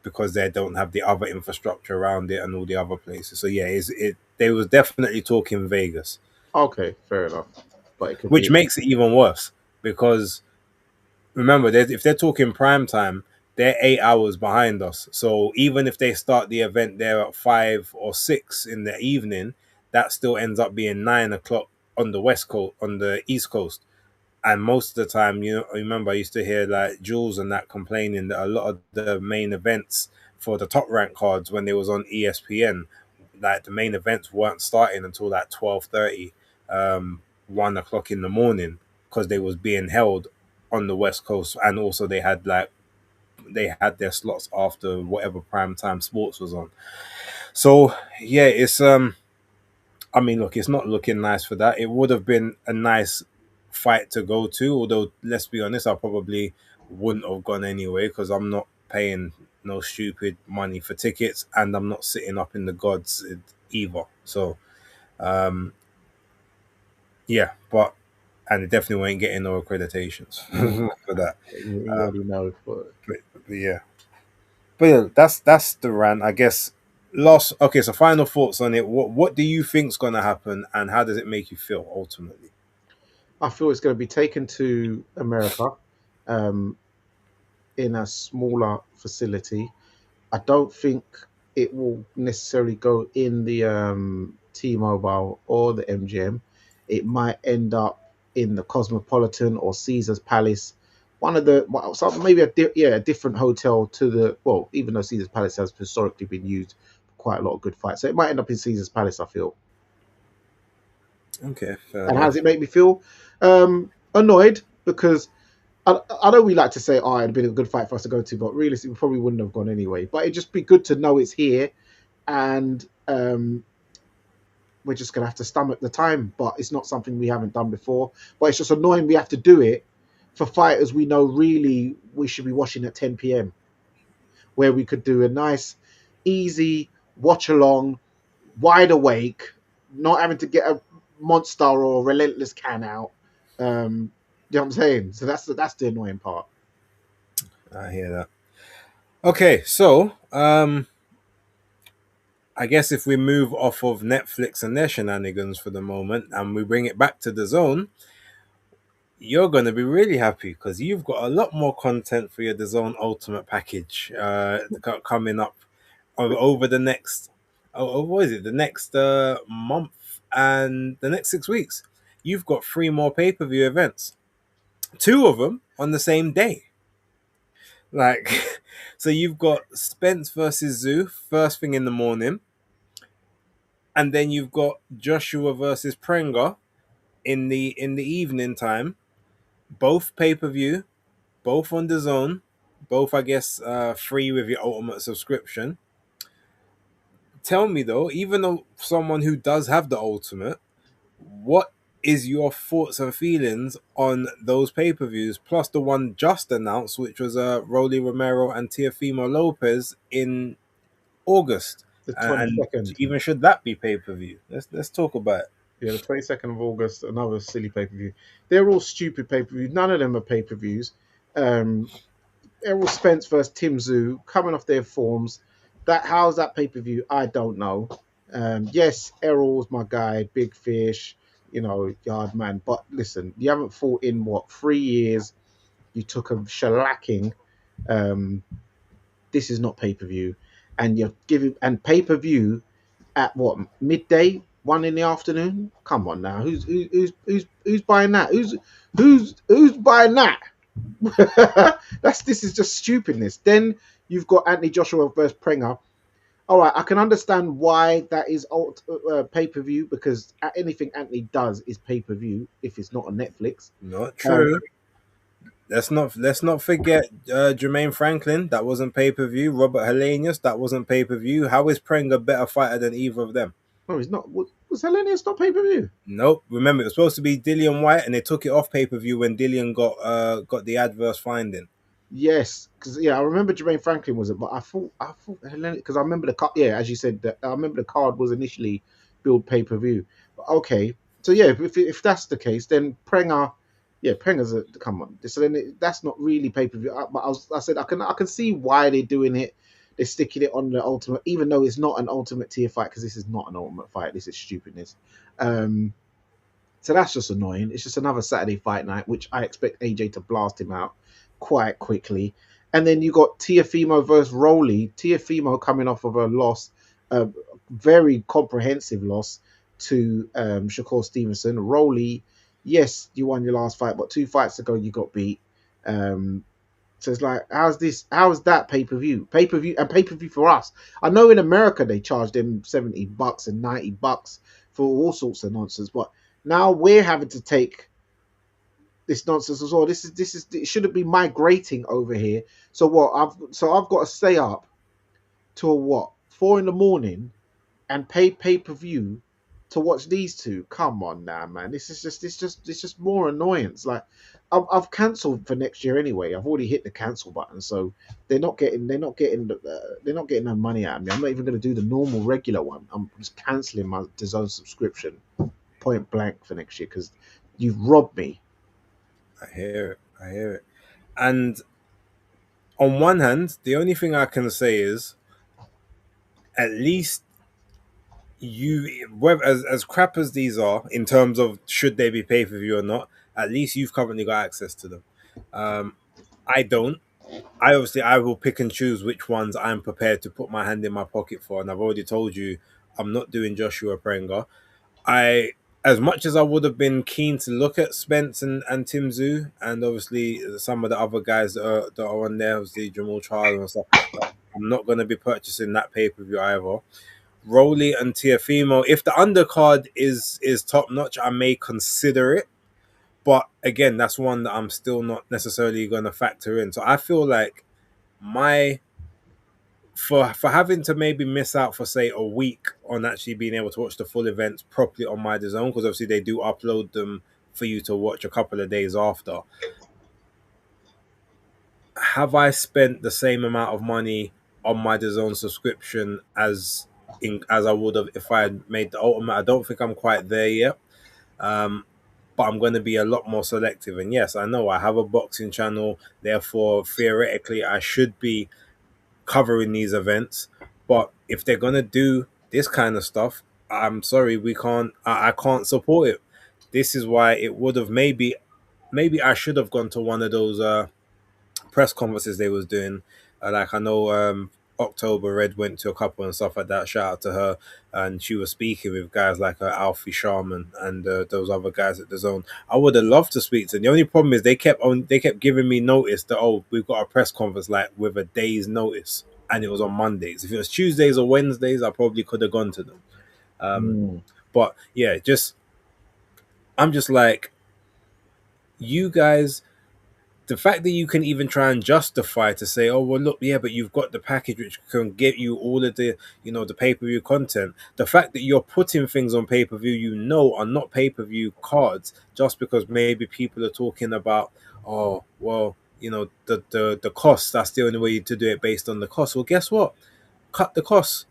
because they don't have the other infrastructure around it and all the other places. So yeah, they was definitely talking Vegas, Okay, fair enough. But it could which be. makes it even worse, because remember, if they're talking prime time, they're 8 hours behind us. So even if they start the event there at 5 or 6 in the evening, that still ends up being 9 o'clock on the west coast, on the east coast. And most of the time, remember, I used to hear like Jules and that complaining that a lot of the main events for the top rank cards, when they was on ESPN, like the main events weren't starting until like 12:30. 1 o'clock in the morning because they was being held on the West Coast, and also they had their slots after whatever prime time sports was on. So yeah, it's I mean, look, it's not looking nice for that. It would have been a nice fight to go to, although let's be honest, I probably wouldn't have gone anyway because I'm not paying no stupid money for tickets, and I'm not sitting up in the gods either. So um, yeah, but and it definitely ain't getting no accreditations for that. You already know. But yeah, but yeah, that's the rant, I guess. Lost. Okay, so final thoughts on it. What do you think's gonna happen, and how does it make you feel ultimately? I feel it's going to be taken to America um, in a smaller facility. I don't think it will necessarily go in the T-Mobile or the MGM. It might end up in the Cosmopolitan or Caesar's Palace. One of the maybe a different hotel to the even though Caesar's Palace has historically been used for quite a lot of good fights, so it might end up in Caesar's Palace. I feel. Okay, fair And how does enough. it make me feel? Annoyed because I know we like to say, "Oh, it'd been a good fight for us to go to," but realistically, we probably wouldn't have gone anyway. But it'd just be good to know it's here, and we're just gonna have to stomach the time. But it's not something we haven't done before. But it's just annoying we have to do it for fighters we know really we should be watching at 10 p.m. where we could do a nice, easy watch along, wide awake, not having to get a monster or a relentless can out. You know what I'm saying? So that's the annoying part. I hear that. Okay, so I guess if we move off of Netflix and their shenanigans for the moment, and we bring it back to the zone, you're going to be really happy because you've got a lot more content for your DAZN Ultimate package coming up over the next, what is it, the next month and the next 6 weeks. You've got 3 more pay-per-view events, 2 of them on the same day. Like, so you've got Spence versus Zoo first thing in the morning, and then you've got Joshua versus Prenga in the evening time, both pay-per-view, both on the zone, both I guess free with your ultimate subscription. Tell me though, even though someone who does have the ultimate, what is your thoughts and feelings on those pay-per-views plus the one just announced, which was Rolly Romero and Teofimo Lopez in August? The And 22nd. even should that be pay-per-view? Let's talk about it. Yeah, the 22nd of August, another silly pay per view. They're all stupid pay per views. None of them are pay per views. Errol Spence versus Tim Zoo coming off their forms. How's that pay per view? I don't know. Yes, Errol's my guy, big fish, yard man. But listen, you haven't fought in 3 years. You took a shellacking. This is not pay per view, and you're giving and pay per view at midday, 1 in the afternoon. Come on now, who's buying that? Who's buying that? This is just stupidness. Then you've got Anthony Joshua versus Prenger. All right, I can understand why that is pay per view because anything Anthony does is pay per view if it's not on Netflix. Not true. Let's not forget Jermaine Franklin, that wasn't pay per view. Robert Helenius, that wasn't pay per view. How is Preng a better fighter than either of them? No, he's not. Was Helenius not pay per view? Nope. Remember, it was supposed to be Dillian White, and they took it off pay per view when Dillian got the adverse finding. Yes, because I remember Jermaine Franklin was it, but I thought Helenius because I remember the card. Yeah, as you said, I remember the card was initially billed pay per view. Okay, so yeah, if that's the case, then Prenger. Yeah, Prenger's come on. So then that's not really pay per view. But I said I can see why they're doing it. They're sticking it on the ultimate, even though it's not an ultimate tier fight because this is not an ultimate fight. This is stupidness. So that's just annoying. It's just another Saturday fight night, which I expect AJ to blast him out quite quickly. And then you got Teofimo versus Rolly. Teofimo coming off of a loss, a very comprehensive loss to Shakur Stevenson. Rolly, yes, you won your last fight, but 2 fights ago you got beat. So it's like, how's that pay-per-view? Pay-per-view and pay-per-view for us. I know in America they charge them $70 and $90 for all sorts of nonsense, but Now we're having to take this nonsense as well. This is it shouldn't be migrating over here. So what? I've got to stay up till what 4 in the morning and pay per view to watch these two. Come on now, man. This just more annoyance. Like I've cancelled for next year anyway. I've already hit the cancel button, so they're not getting no money out of me. I'm not even going to do the normal regular one. I'm just cancelling my DAZN subscription point blank for next year because you've robbed me. I hear it. I hear it. And on one hand, the only thing I can say is, at least as crap as these are in terms of should they be pay per view or not, at least you've currently got access to them. I don't. I will pick and choose which ones I'm prepared to put my hand in my pocket for, and I've already told you I'm not doing Joshua Prenga. I As much as I would have been keen to look at Spence and Tim Zoo, and obviously some of the other guys that are on there, obviously Jamal Charles and stuff, I'm not going to be purchasing that pay per view either. Rolly and Tiafimo, if the undercard is top notch, I may consider it. But again, that's one that I'm still not necessarily going to factor in. So I feel like my for having to maybe miss out for say a week on actually being able to watch the full events properly on my DAZN, because obviously they do upload them for you to watch a couple of days after. Have I spent the same amount of money on my DAZN subscription as I would have if I had made the ultimate? I don't think I'm quite there yet. But I'm going to be a lot more selective. And yes, I know I have a boxing channel, therefore theoretically I should be covering these events. But if they're going to do this kind of stuff, I'm sorry, I can't support it. This is why it would have maybe I should have gone to one of those press conferences they was doing. Like I know October Red went to a couple and stuff like that. Shout out to her, and she was speaking with guys like Alfie Sharman and those other guys at DAZN. I would have loved to speak to them. The only problem is they kept giving me notice that we've got a press conference like with a day's notice, and it was on Mondays. If it was Tuesdays or Wednesdays, I probably could have gone to them. But yeah, I'm just like, you guys, the fact that you can even try and justify to say, oh, well, look, yeah, but you've got the package which can get you all of the, the pay-per-view content. The fact that you're putting things on pay-per-view, are not pay-per-view cards, just because maybe people are talking about, oh, well, the cost, that's the only way to do it based on the cost. Well, guess what? Cut the costs.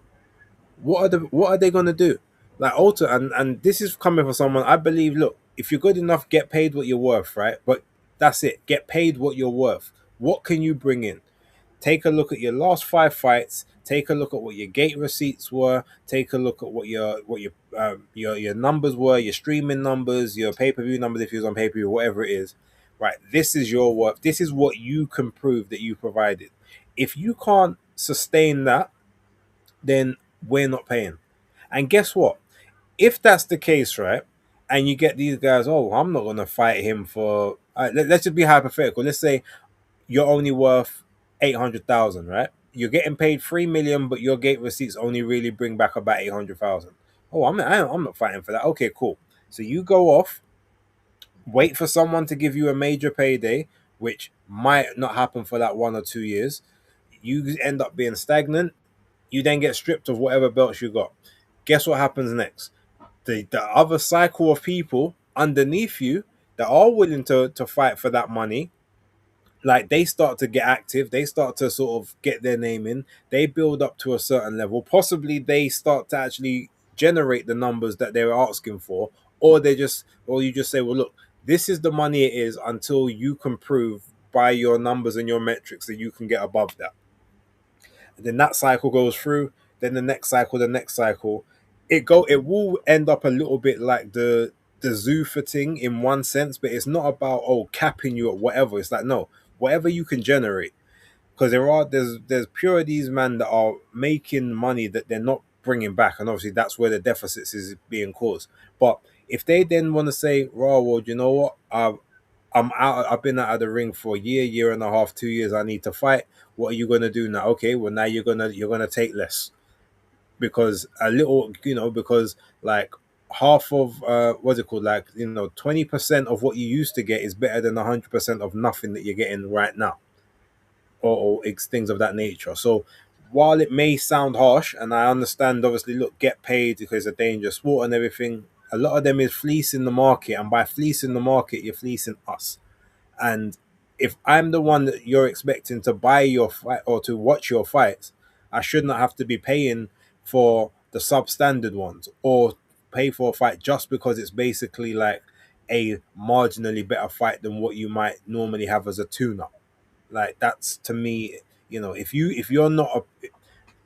What are they going to do? Like, and this is coming from someone, I believe, look, if you're good enough, get paid what you're worth, right? But that's it. Get paid what you're worth. What can you bring in? Take a look at your last 5 fights. Take a look at what your gate receipts were. Take a look at what your numbers were, your streaming numbers, your pay-per-view numbers if you was on pay-per-view, whatever it is. Right, this is your work. This is what you can prove that you provided. If you can't sustain that, then we're not paying. And guess what? If that's the case, right, and you get these guys, oh, I'm not going to fight him for... let's just be hypothetical. Let's say you're only worth 800,000, right? You're getting paid 3 million, but your gate receipts only really bring back about 800,000. Oh, I'm not fighting for that. Okay, cool. So you go off, wait for someone to give you a major payday, which might not happen for that 1 or 2 years. You end up being stagnant. You then get stripped of whatever belts you got. Guess what happens next? The other cycle of people underneath you that are willing to fight for that money, like, they start to get active. They start to sort of get their name in. They build up to a certain level. Possibly they start to actually generate the numbers that they were asking for, or you just say, well, look, this is the money it is until you can prove by your numbers and your metrics that you can get above that. And then that cycle goes through. Then the next cycle. It will end up a little bit like the Zuffa thing in one sense, but it's not about capping you at whatever. It's like, no, whatever you can generate, because there's pure of these men that are making money that they're not bringing back, and obviously that's where the deficits is being caused. But if they then want to say, well, you know what, I'm out. I've been out of the ring for a year and a half, 2 years. I need to fight. What are you gonna do now? Okay, well, now you're gonna take less, because because like half of what's it called, like, 20% of what you used to get is better than 100% of nothing that you're getting right now, or things of that nature. So while it may sound harsh, and I understand, obviously, look, get paid because it's a dangerous sport and everything, a lot of them is fleecing the market, and by fleecing the market, you're fleecing us. And if I'm the one that you're expecting to buy your fight or to watch your fights, I should not have to be paying for the substandard ones, or pay for a fight just because it's basically like a marginally better fight than what you might normally have as a tune-up. Like, that's, to me, if you're not a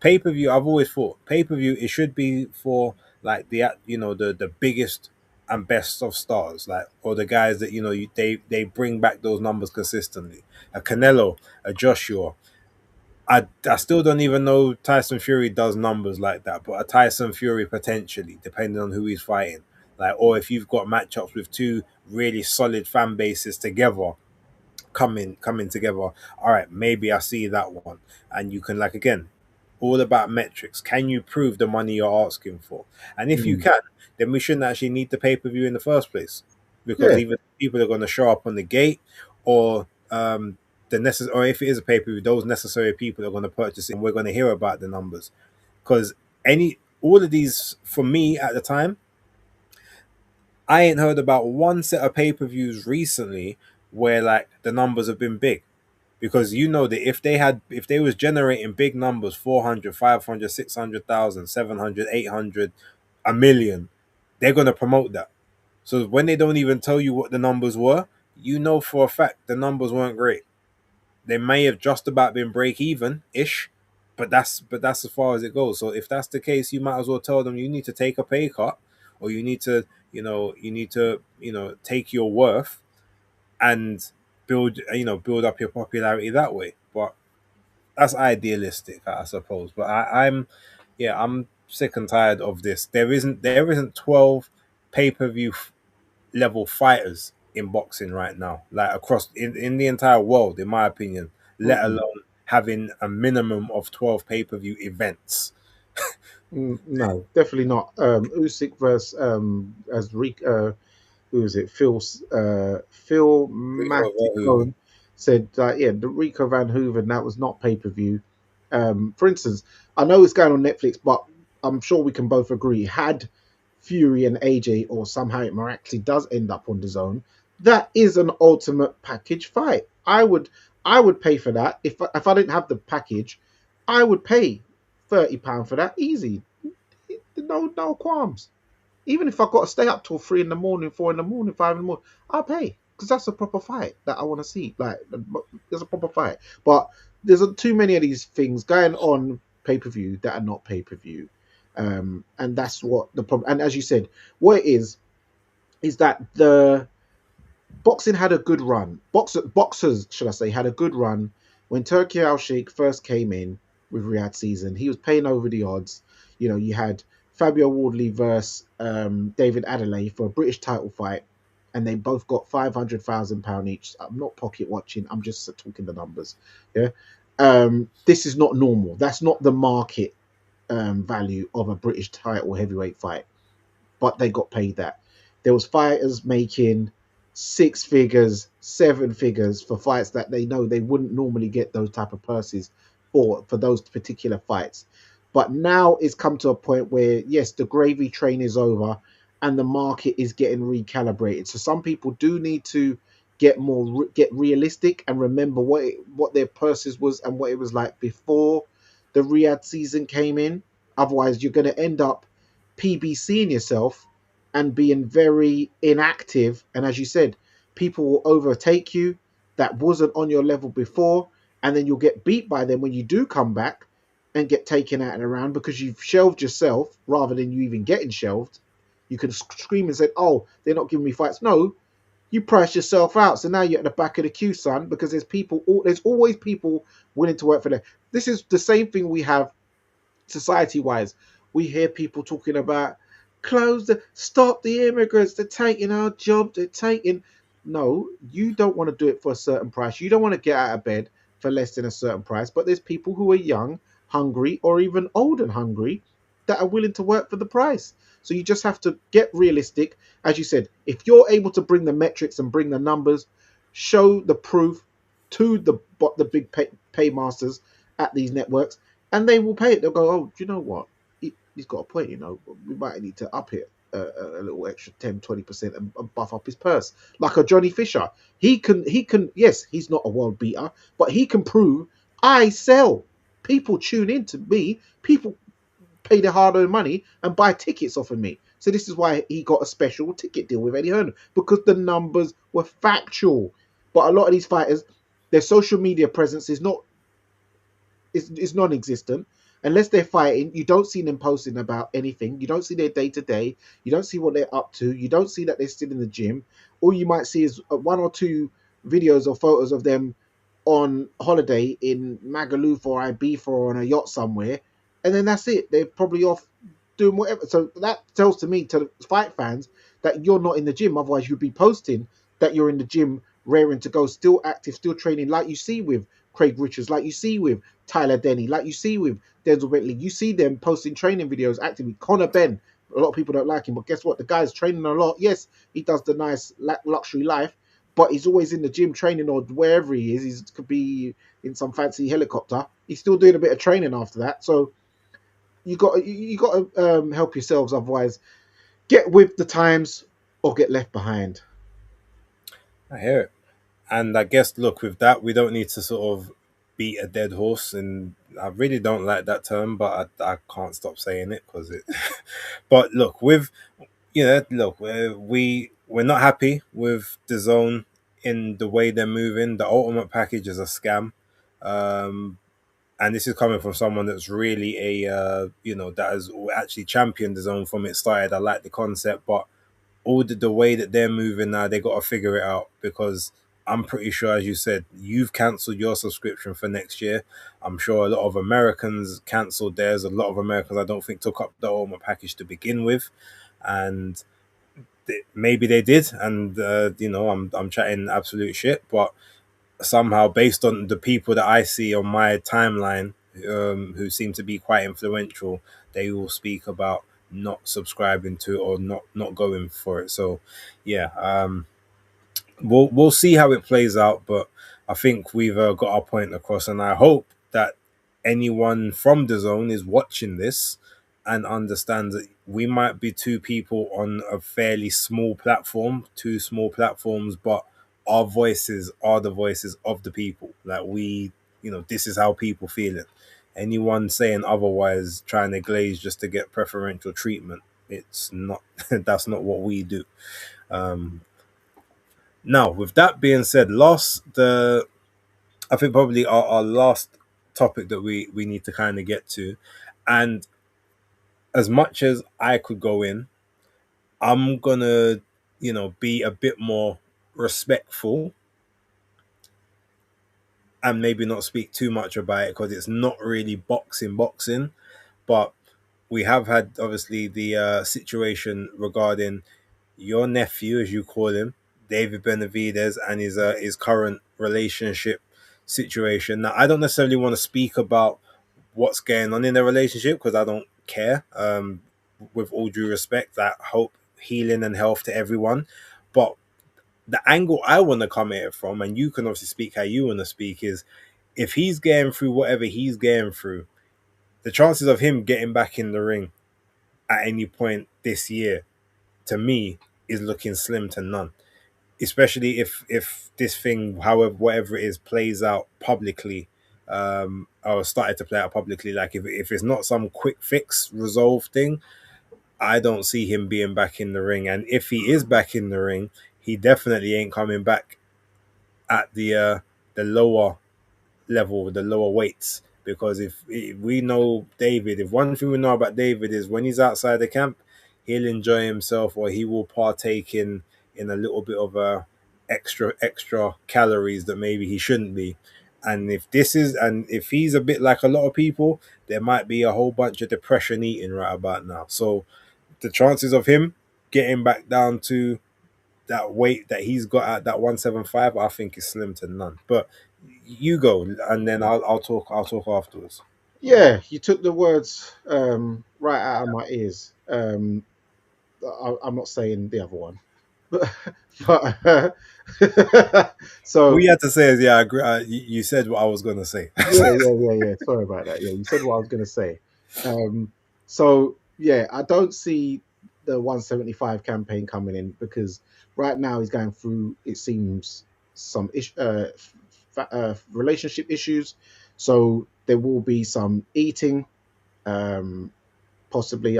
pay-per-view, I've always thought pay-per-view, it should be for like the biggest and best of stars, like, or the guys that they bring back those numbers consistently. A Canelo, a Joshua. I still don't even know Tyson Fury does numbers like that, but a Tyson Fury potentially, depending on who he's fighting. Like, or if you've got matchups with two really solid fan bases together, coming together, all right, maybe I see that one. And you can, like, again, all about metrics. Can you prove the money you're asking for? And if you Mm. can, then we shouldn't actually need the pay-per-view in the first place, because Yeah. even people are going to show up on the gate, or or if it is a pay-per-view, those necessary people are going to purchase it, and we're going to hear about the numbers. Because all of these, for me at the time, I ain't heard about one set of pay-per-views recently where, like, the numbers have been big. Because that if they was generating big numbers, 400, 500, 600,000, 700, 800, a million, they're going to promote that. So when they don't even tell you what the numbers were, for a fact the numbers weren't great. They may have just about been break even ish, but that's as far as it goes. So if that's the case, you might as well tell them you need to take a pay cut, or you need to take your worth and build up your popularity that way. But that's idealistic, I suppose. But I'm sick and tired of this. There isn't 12 pay-per-view level fighters in boxing right now, like, across in the entire world, in my opinion, let Mm-mm. alone having a minimum of 12 pay-per-view events. No, definitely not. Usyk versus as Rick, who is it? Phil Maticone said that, yeah, the Rico Van Hooven, that was not pay per view. For instance, I know it's going on Netflix, but I'm sure we can both agree, had Fury and AJ, or somehow it miraculously does end up on the zone, that is an ultimate package fight. I would pay for that. If I didn't have the package, I would pay £30 for that, easy. No qualms. Even if I've got to stay up till 3 in the morning, 4 in the morning, 5 in the morning, I'll pay, because that's a proper fight that I want to see. Like, there's a proper fight. But there's too many of these things going on pay per view that are not pay per view. And that's what the problem. And as you said, what it is that the boxing had a good run. Boxers, should I say, had a good run when Turkey Al Sheikh first came in with Riyadh season. He was paying over the odds. You had Fabio Wardley versus David Adelaide for a British title fight, and they both got £500,000 each. I'm not pocket watching. I'm just talking the numbers. Yeah, this is not normal. That's not the market value of a British title heavyweight fight, but they got paid that. There was fighters making 6 figures, 7 figures for fights that they know they wouldn't normally get those type of purses for those particular fights. But now it's come to a point where, yes, the gravy train is over and the market is getting recalibrated. So some people do need to get realistic and remember what their purses was and what it was like before the Riyadh season came in. Otherwise, you're going to end up PBCing yourself and being very inactive. And as you said, people will overtake you that wasn't on your level before, and then you'll get beat by them when you do come back and get taken out and around because you've shelved yourself rather than you even getting shelved. You can scream and say, oh, they're not giving me fights. No, you price yourself out. So now you're at the back of the queue, son, because there's always people willing to work for them. This is the same thing we have society-wise. We hear people talking about stop the immigrants, they're taking our job, they're taking. No, you don't want to do it for a certain price. You don't want to get out of bed for less than a certain price. But there's people who are young, hungry, or even old and hungry that are willing to work for the price. So you just have to get realistic. As you said, if you're able to bring the metrics and bring the numbers, show the proof to the big paymasters at these networks, and they will pay it. They'll go, oh, do you know what? He's got a point. We might need to up it a little extra 10-20% and buff up his purse. Like a Johnny Fisher, he can. Yes, he's not a world beater, but he can prove I sell. People tune in to me. People pay their hard-earned money and buy tickets off of me. So this is why he got a special ticket deal with Eddie Hearn, because the numbers were factual. But a lot of these fighters, their social media presence is non-existent. Unless they're fighting, you don't see them posting about anything. You don't see their day-to-day. You don't see what they're up to. You don't see that they're still in the gym. All you might see is one or two videos or photos of them on holiday in Magaluf or Ibiza or on a yacht somewhere, and then that's it. They're probably off doing whatever. So that tells to me, to fight fans, that you're not in the gym. Otherwise, you'd be posting that you're in the gym, raring to go, still active, still training, like you see with Craig Richards, like you see with Tyler Denny, like you see with Denzel Bentley. You see them posting training videos actively. Conor Ben, a lot of people don't like him, but guess what? The guy's training a lot. Yes, he does the nice luxury life, but he's always in the gym training, or wherever he is. He could be in some fancy helicopter. He's still doing a bit of training after that. So you got to help yourselves. Otherwise, get with the times or get left behind. I hear it. And I guess, look, with that, we don't need to sort of beat a dead horse. And I really don't like that term, but I can't stop saying it because it. But look, we're not happy with the zone in the way they're moving. The ultimate package is a scam. And this is coming from someone that's really that has actually championed the zone from its started. I like the concept, but all the way that they're moving now, they got to figure it out, because I'm pretty sure, as you said, you've cancelled your subscription for next year. I'm sure a lot of Americans cancelled theirs. A lot of Americans, I don't think, took up the ultimate package to begin with, and maybe they did. And I'm chatting absolute shit, but somehow, based on the people that I see on my timeline, who seem to be quite influential, they all speak about not subscribing to it or not going for it. So yeah, we'll see how it plays out, but I think we've got our point across, and I hope that anyone from the zone is watching this and understands that we might be two people on a fairly small platform, two small platforms, but our voices are the voices of the people. Like, this is how people feel it. Anyone saying otherwise, trying to glaze just to get preferential treatment, it's not. That's not what we do. Now, with that being said, I think probably our last topic that we need to kind of get to, and as much as I could go in, I'm gonna be a bit more respectful and maybe not speak too much about it, because it's not really boxing, but we have had, obviously, the situation regarding your nephew, as you call him, David Benavidez, and his current relationship situation. Now, I don't necessarily want to speak about what's going on in their relationship, because I don't care. With all due respect, I hope healing and health to everyone. But the angle I want to come at it from, and you can obviously speak how you want to speak, is if he's going through whatever he's going through, the chances of him getting back in the ring at any point this year, to me, is looking slim to none. Especially if this thing, however, whatever it is, plays out publicly, or started to play out publicly. Like, if it's not some quick fix resolve thing, I don't see him being back in the ring. And if he is back in the ring, he definitely ain't coming back at the lower level, the lower weights. Because if we know David, if one thing we know about David is when he's outside the camp, he'll enjoy himself, or he will partake in a little bit of extra calories that maybe he shouldn't be. And if he's a bit like a lot of people, there might be a whole bunch of depression eating right about now. So the chances of him getting back down to that weight that he's got at that 175, I think, is slim to none. But you go, and then I'll talk afterwards. Yeah, you took the words right out of my ears. I'm not saying the other one, but, All so you had to say is, yeah, I agree. You said what I was going to say. yeah. Sorry about that. Yeah, you said what I was going to say. So yeah, I don't see the 175 campaign coming in because right now he's going through, it seems, some relationship issues. So there will be some eating, um, possibly.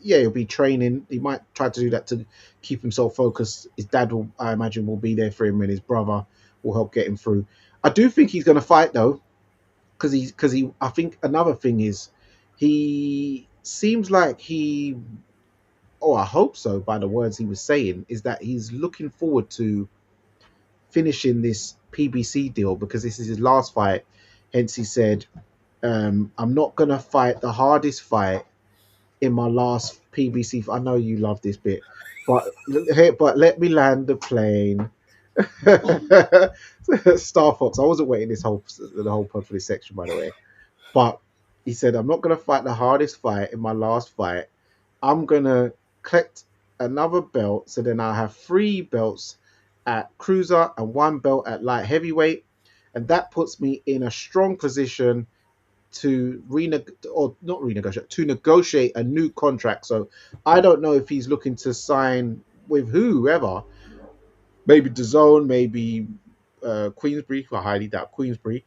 Yeah, he'll be training. He might try to do that to keep himself focused. His dad will, I imagine, will be there for him, and his brother will help get him through. I do think he's going to fight though, because he. I think another thing is he seems like he. Oh, I hope so. By the words he was saying, is that he's looking forward to finishing this PBC deal because this is his last fight. Hence, he said, "I'm not going to fight the hardest fight in my last PBC. I know you love this bit, but let me land the plane." Star Fox. I wasn't waiting the whole pod for this section, by the way. But he said, "I'm not going to fight the hardest fight in my last fight. I'm going to collect another belt, so then I'll have 3 belts at cruiser and 1 belt at light heavyweight, and that puts me in a strong position to negotiate a new contract." So I don't know if he's looking to sign with whoever, maybe DAZN, maybe Queensbury. I highly doubt Queensbury,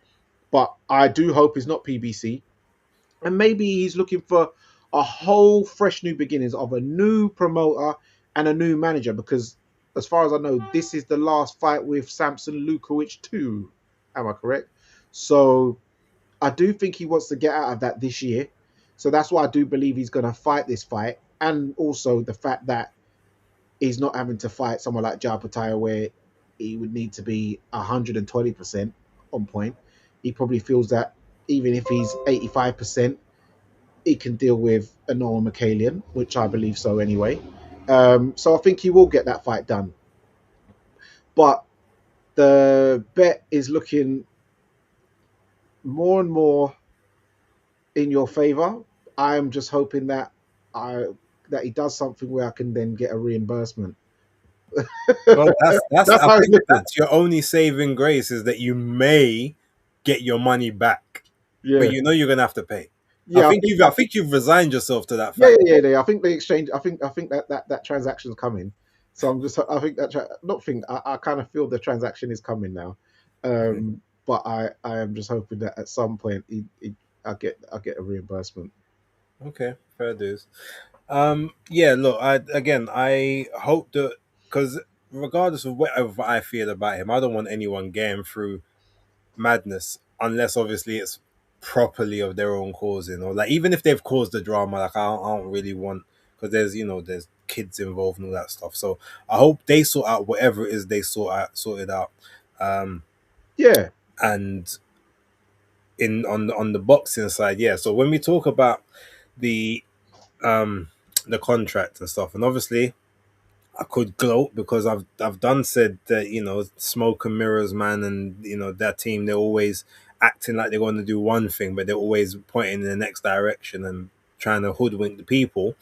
but I do hope it's not PBC. And maybe he's looking for a whole fresh new beginnings of a new promoter and a new manager, because as far as I know, this is the last fight with Samson Lukowicz too. Am I correct? So I do think he wants to get out of that this year. So that's why I do believe he's going to fight this fight. And also the fact that he's not having to fight someone like Jai where he would need to be 120% on point. He probably feels that even if he's 85%, he can deal with a Noah McCallion, which I believe so anyway. So I think he will get that fight done. But the bet is looking more and more in your favor. I'm just hoping that I that he does something where I can then get a reimbursement. Well, that's That's I how it's think looking. that's your only saving grace is that you may get your money back, but Yeah, you know you're gonna have to pay. yeah. I think you've resigned yourself to that Yeah, fact. yeah. I think the exchange. I think that transaction's coming. So I'm just. I think not think. I kind of feel the transaction is coming now. Okay. But I am just hoping that at some point I get a reimbursement. Okay, fair dues. Yeah, look, I hope that, because regardless of whatever I feel about him, I don't want anyone getting through madness unless obviously it's properly of their own causing, or like even if they've caused the drama, like I don't really want, because there's kids involved and all that stuff. So I hope they sort out whatever it is they sorted out. Um, Yeah, and in on the boxing side, yeah. So when we talk about the um the contract and stuff, and obviously I could gloat because I've done said that, smoke and mirrors, man, and that team, they're always acting like they're going to do one thing, but they're always pointing in the next direction and trying to hoodwink the people.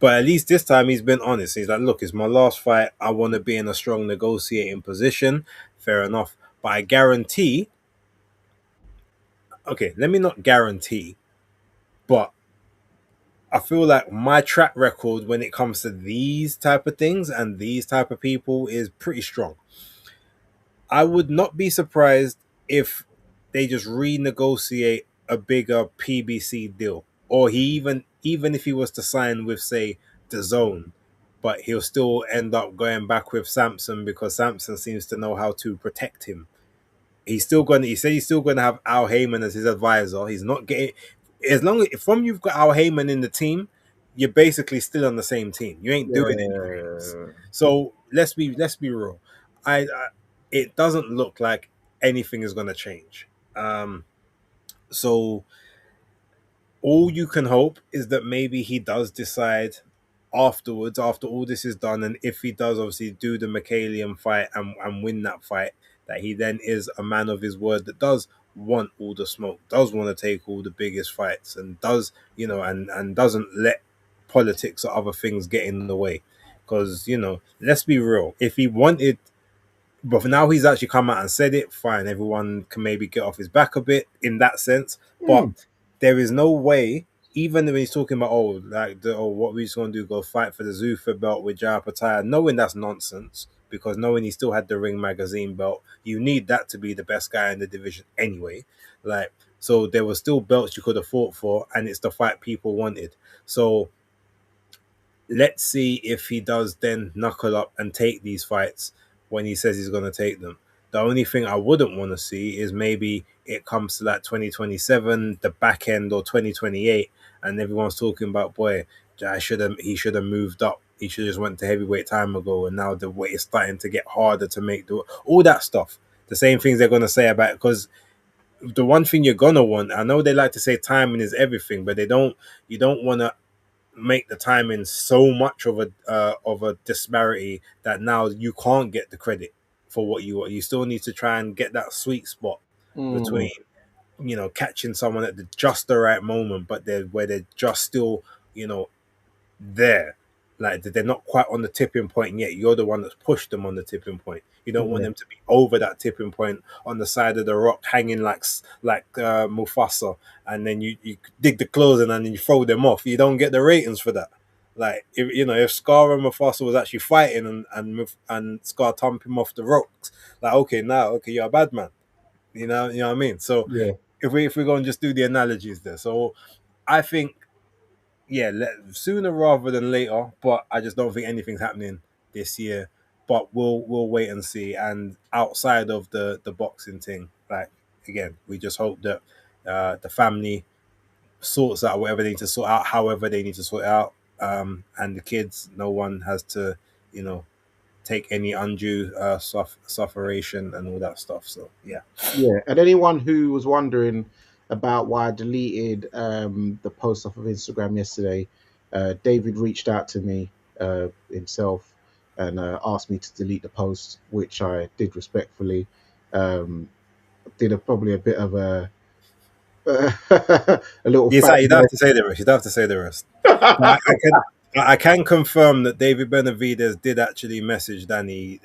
But at least this time he's been honest. He's like, look, it's my last fight. I want to be in a strong negotiating position. Fair enough, but I guarantee. Okay, let me not guarantee, but I feel like my track record when it comes to these type of things and these type of people is pretty strong. I would not be surprised if they just renegotiate a bigger PBC deal, or he even if he was to sign with, say, the Zone, but he'll still end up going back with Samson because Samson seems to know how to protect him. He said he's still gonna have Al Heyman as his advisor. He's not getting, as long as from you've got Al Heyman in the team, you're basically still on the same team. You ain't doing anything else. yeah, So let's be real. I it doesn't look like anything is gonna change. So all you can hope is that maybe he does decide afterwards, after all this is done, and if he does obviously do the McCallion fight and win that fight, that he then is a man of his word that does want all the smoke, does want to take all the biggest fights, and does, and doesn't let politics or other things get in the way. Because, let's be real, if he wanted, but for now he's actually come out and said it, fine, everyone can maybe get off his back a bit in that sense. But there is no way, even when he's talking about, what we just going to do, go fight for the Zuffa belt with Jaya Pattaya, knowing that's nonsense, because knowing he still had the Ring Magazine belt, you need that to be the best guy in the division anyway. Like, so there were still belts you could have fought for, and it's the fight people wanted. So let's see if he does then knuckle up and take these fights when he says he's going to take them. The only thing I wouldn't want to see is maybe it comes to like 2027, the back end, or 2028, and everyone's talking about, boy, he should have moved up. He should have just went to heavyweight time ago, and now the weight is starting to get harder to make all that stuff. The same things they're going to say about, because the one thing you're going to want, I know they like to say timing is everything, but you don't want to make the timing so much of a disparity that now you can't get the credit for what you want. You still need to try and get that sweet spot between, catching someone at just the right moment, but they're just still, there. Like, they're not quite on the tipping point yet. You're the one that's pushed them on the tipping point. You don't want them to be over that tipping point on the side of the rock, hanging like Mufasa, and then you dig the clothes and then you throw them off. You don't get the ratings for that. Like, if Scar and Mufasa was actually fighting and Scar thumped him off the rocks, like, okay, you're a bad man. You know what I mean? So if we're going to just do the analogies there, so I think, sooner rather than later, but I just don't think anything's happening this year. But we'll wait and see. And outside of the boxing thing, like, again, we just hope that the family sorts out whatever they need to sort out, however they need to sort it out, and the kids, no one has to, take any undue sufferation and all that stuff. So yeah. And anyone who was wondering about why I deleted the post off of Instagram yesterday, David reached out to me himself and asked me to delete the post, which I did respectfully. Did probably a bit of a little. Yes, you don't have to say the rest. You don't have to say the rest. I can confirm that David Benavidez did actually message Danny,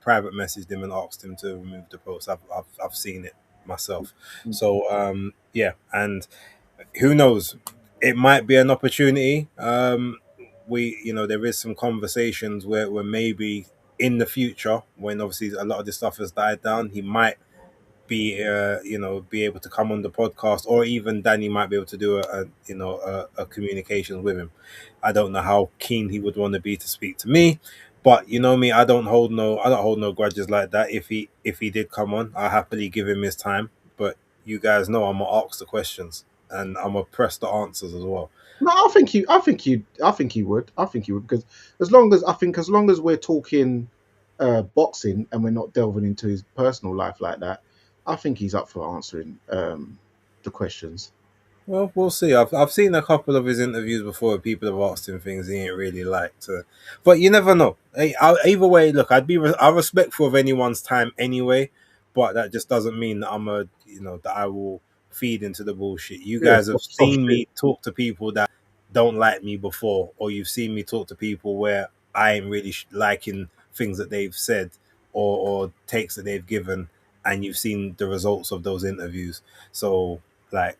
private messaged him and asked him to remove the post. I've seen it myself. So and who knows? It might be an opportunity. There is some conversations where maybe in the future, when obviously a lot of this stuff has died down, he might be able to come on the podcast, or even Danny might be able to do a communication with him. I don't know how keen he would want to be to speak to me, but you know me, I don't hold no grudges like that. If he did come on, I'll happily give him his time. But you guys know I'm gonna ask the questions and I'm gonna press the answers as well. No, I think he would. Because as long as we're talking boxing and we're not delving into his personal life like that, I think he's up for answering the questions. Well, we'll see. I've seen a couple of his interviews before. People have asked him things he ain't really liked, but you never know. Either way, look, I'm respectful of anyone's time anyway, but that just doesn't mean that that I will feed into the bullshit. You guys have seen me talk to people that don't like me before, or you've seen me talk to people where I ain't really liking things that they've said or takes that they've given, and you've seen the results of those interviews. So, like,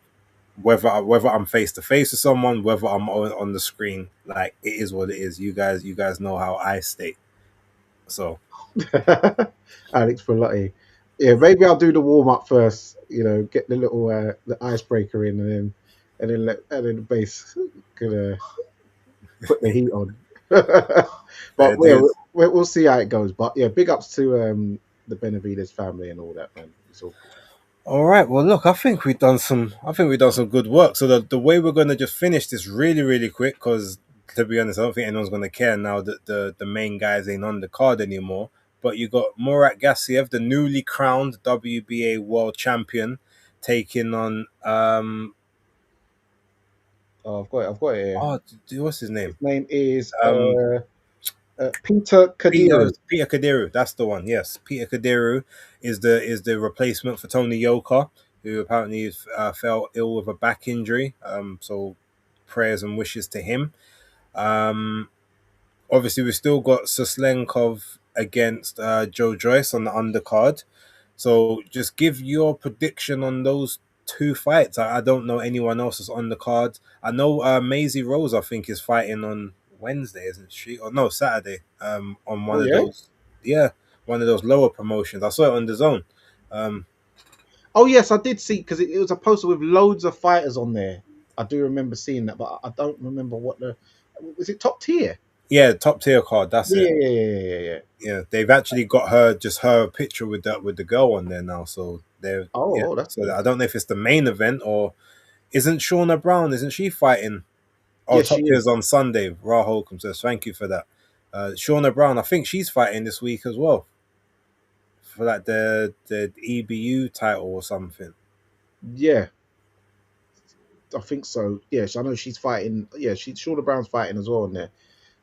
whether I'm face to face with someone, whether I'm on the screen, like, it is what it is. You guys know how I stay. So, Alex Berlotti. Yeah, maybe I'll do the warm up first. Get the little the icebreaker in, and then the base can put the heat on. But we'll see how it goes. But yeah, big ups to the Benavidez family and all that, man. It's all. All right. Well, look, I think we've done some good work. So the way we're going to just finish this really, really quick, because to be honest, I don't think anyone's going to care now that the main guys ain't on the card anymore. But you got Murat Gassiev, the newly crowned WBA world champion, taking on I've got it here. Oh, what's his name? His name is Peter Kadiru. Peter Kadiru, that's the one. Yes, Peter Kadiru is the replacement for Tony Yoka. who apparently fell ill with a back injury. So prayers and wishes to him. Obviously, we've still got Soslenkov against Joe Joyce on the undercard. So just give your prediction on those two fights. I don't know anyone else that's on the card. I know Maisie Rose, I think, is fighting on Wednesday, isn't she? Or no, Saturday. On one Oh of yeah. those, yeah, one of those lower promotions. I saw it on the Zone. Oh yes, I did see because it was a poster with loads of fighters on there. I do remember seeing that, but I don't remember what the was it top tier? Yeah, top tier card. That's Yeah, it. yeah, yeah, yeah, yeah. Yeah, they've actually got her picture with the girl on there now. So they're yeah. Oh, that's So good. I don't know if it's the main event or isn't Shauna Brown? Isn't she fighting? Oh, Yes, she top tiers is. on Sunday. Ra Holcomb says thank you for that. Shauna Brown, I think she's fighting this week as well for like the EBU title or something. Yeah, I think so. Yeah, I know she's fighting. Yeah, Shorter Brown's fighting as well in there.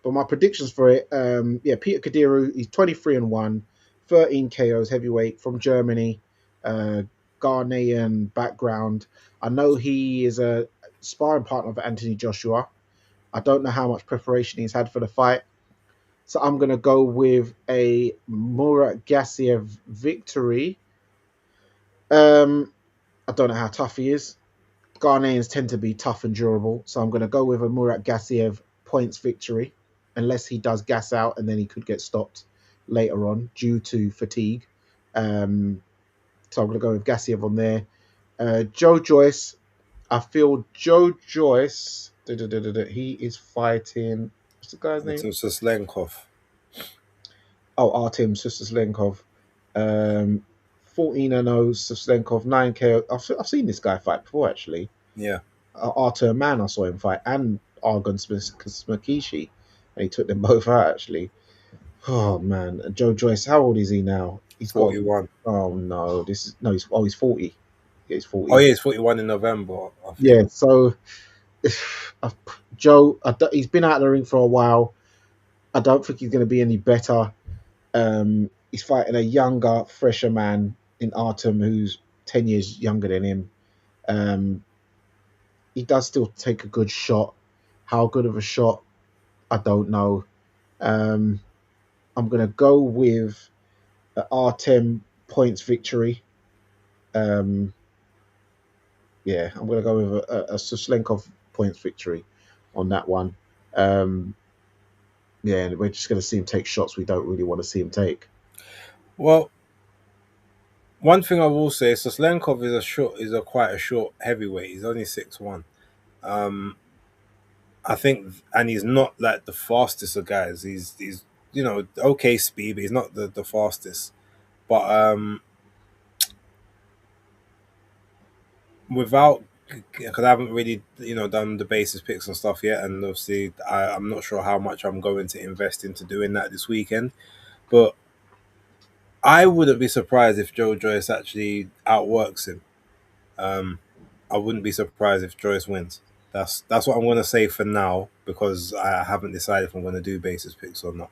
But my predictions for it, yeah, Peter Kadiru, he's 23-1, 13 KOs, heavyweight from Germany, uh, Ghanaian background. I know he is a sparring partner for Anthony Joshua. I don't know how much preparation he's had for the fight. So I'm going to go with a Murat Gassiev victory. I don't know how tough he is. Ghanaians tend to be tough and durable. So I'm going to go with a Murat Gassiev points victory, unless he does gas out and then he could get stopped later on due to fatigue. So I'm going to go with Gassiev on there. Joe Joyce, I feel Joe Joyce, he is fighting, what's the guy's name? Artem Soslenkov. Oh, Artem Suslenkov. 14-0 Suslenkov, 9 KO. I've seen this guy fight before, actually. Yeah. Arthur Mann, I saw him fight, and Argon Smakishi, and he took them both out, actually. Oh, man. And Joe Joyce, how old is he now? He's 41. got, oh, no. He's 40. Yeah, he's 40. Oh yeah, it's 41 in November. I think. Yeah, so Joe, he's been out of the ring for a while. I don't think he's going to be any better. He's fighting a younger, fresher man in Artem who's 10 years younger than him. He does still take a good shot. How good of a shot, I don't know. I'm going to go with Artem points victory. Yeah, I'm going to go with a Suslenkov points victory on that one. Yeah, we're just going to see him take shots we don't really want to see him take. Well, one thing I will say, Soslenkov is quite a short heavyweight. He's only 6'1". I think, and he's not like the fastest of guys. He's okay speed, but he's not the fastest. But without, because I haven't really done the basis picks and stuff yet, and obviously I'm not sure how much I'm going to invest into doing that this weekend, but I wouldn't be surprised if Joe Joyce actually outworks him. I wouldn't be surprised if Joyce wins. That's what I'm going to say for now, because I haven't decided if I'm going to do basis picks or not.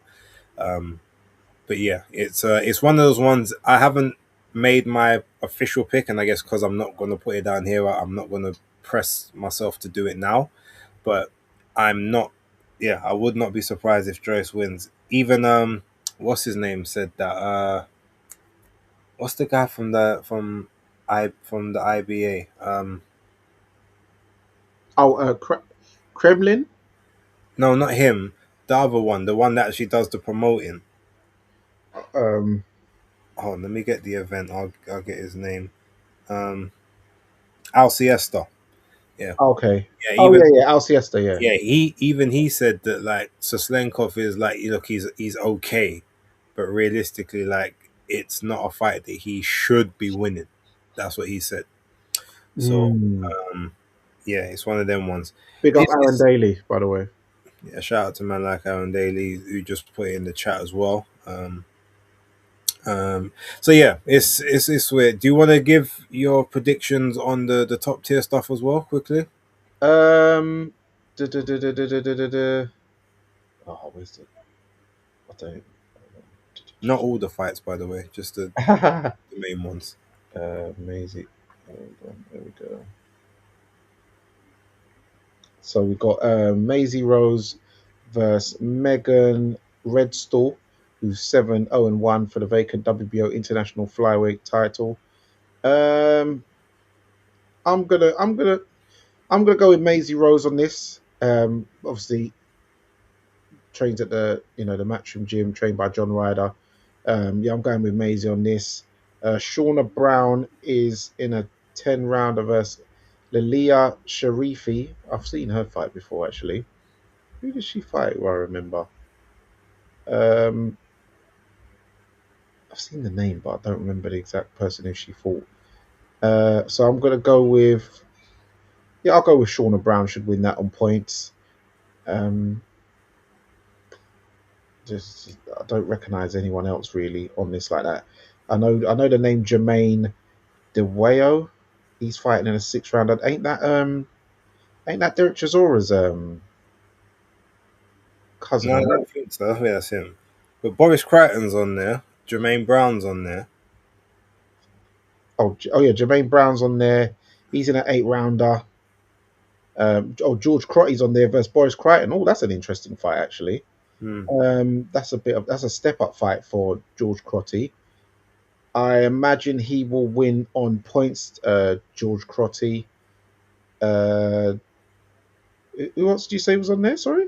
But yeah, it's one of those ones. I haven't made my official pick, and I guess because I'm not going to put it down here, I'm not going to press myself to do it now. But I'm not. Yeah, I would not be surprised if Joyce wins. Even what's his name said that. What's the guy from the IBA? Kremlin? No, not him. The other one, the one that actually does the promoting. Um, Oh, let me get the event. I'll get his name. Al Siesta. Yeah. okay. Yeah. Oh, yeah, Al Siesta, yeah. Yeah. He said that like Soslenkov is like, look, he's okay, but realistically, like, it's not a fight that he should be winning. That's what he said. So yeah, it's one of them ones. Big up It's, Aaron it's, Daly, by the way. yeah, shout out to man like Aaron Daly who just put it in the chat as well. So yeah, it's weird. Do you want to give your predictions on the top tier stuff as well, quickly? Um, duh, duh, duh, duh, duh, duh, duh, duh, duh. Oh, where's it? I don't. Not all the fights, by the way, just the main ones. Amazing. Hold on, there we go. So we got Maisie Rose versus Megan Redstall, who's 7-0-1 for the vacant WBO International Flyweight title. Um, I'm gonna go with Maisie Rose on this. Obviously trains at the Matchroom Gym, trained by John Ryder. Yeah, I'm going with Maisie on this. Shauna Brown is in a 10 rounder versus Lilia Sharifi. I've seen her fight before actually. Who did she fight? Who I remember. Um, I've seen the name, but I don't remember the exact person who she fought. So I'm gonna go with I'll go with Shauna Brown should win that on points. Um, just I don't recognize anyone else really on this like that. I know the name Jermaine DeWayo. He's fighting in a 6 rounder. Ain't that Derek Chisora's cousin? No, I don't think so. I think that's him. But Boris Crichton's on there. Jermaine Brown's on there. Oh yeah, Jermaine Brown's on there. He's in an 8 rounder. George Crotty's on there versus Boris Crichton. Oh, that's an interesting fight actually. Hmm. That's a step up fight for George Crotty. I imagine he will win on points. George Crotty. Uh, who else did you say was on there? Sorry.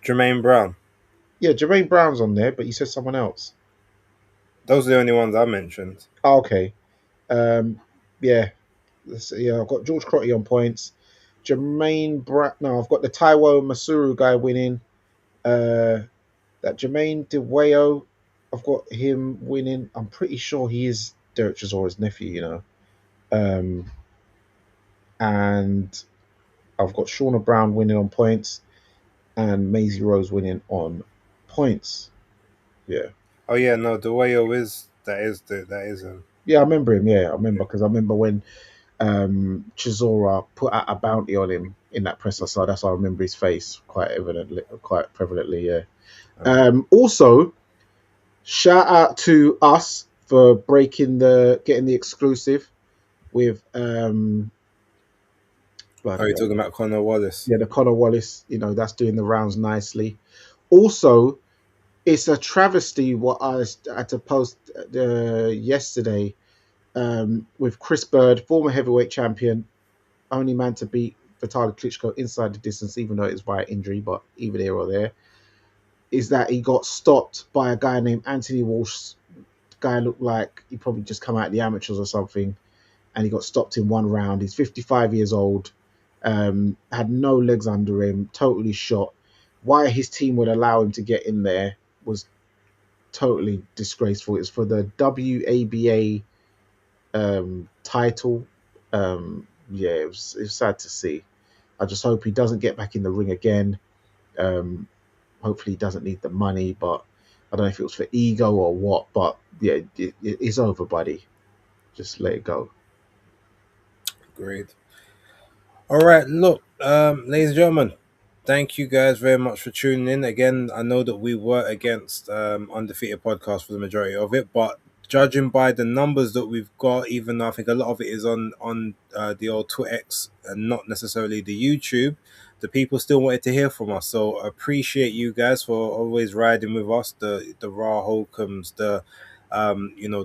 Jermaine Brown. Yeah, Jermaine Brown's on there, but you said someone else. Those are the only ones I mentioned. Oh, okay. Yeah. I've got George Crotty on points. Jermaine Brown. No, I've got the Taiwo Masuru guy winning. That Jermaine DeWayo, I've got him winning. I'm pretty sure he is Derek Chisora's nephew. Um, and I've got Shauna Brown winning on points and Maisie Rose winning on points. Yeah. Oh yeah, no, DeWayo is him. Yeah, I remember him. Yeah, I remember because I remember when Chisora put out a bounty on him in that presser, so that's why I remember his face quite prevalently. Yeah. Also, shout out to us for getting the exclusive with Are you talking about Conor Wallace? the Conor Wallace. That's doing the rounds nicely. Also, it's a travesty what I had to post yesterday with Chris Bird, former heavyweight champion, only man to beat Vitaly Klitschko inside the distance, even though it was by injury, but either there or there, is that he got stopped by a guy named Anthony Walsh. The guy looked like he probably just come out of the amateurs or something, and he got stopped in one round. He's 55 years old, had no legs under him, totally shot. Why his team would allow him to get in there was totally disgraceful. It's for the WABA title. It was sad to see. I just hope he doesn't get back in the ring again. Hopefully he doesn't need the money, but I don't know if it was for ego or what. But yeah, it's over, buddy. Just let it go. Great. All right, look, ladies and gentlemen, thank you guys very much for tuning in. Again, I know that we were against Undefeated Podcast for the majority of it, but judging by the numbers that we've got, even though I think a lot of it is on the old Twitter and not necessarily the YouTube, the people still wanted to hear from us. So appreciate you guys for always riding with us. The Raw Holcombs, the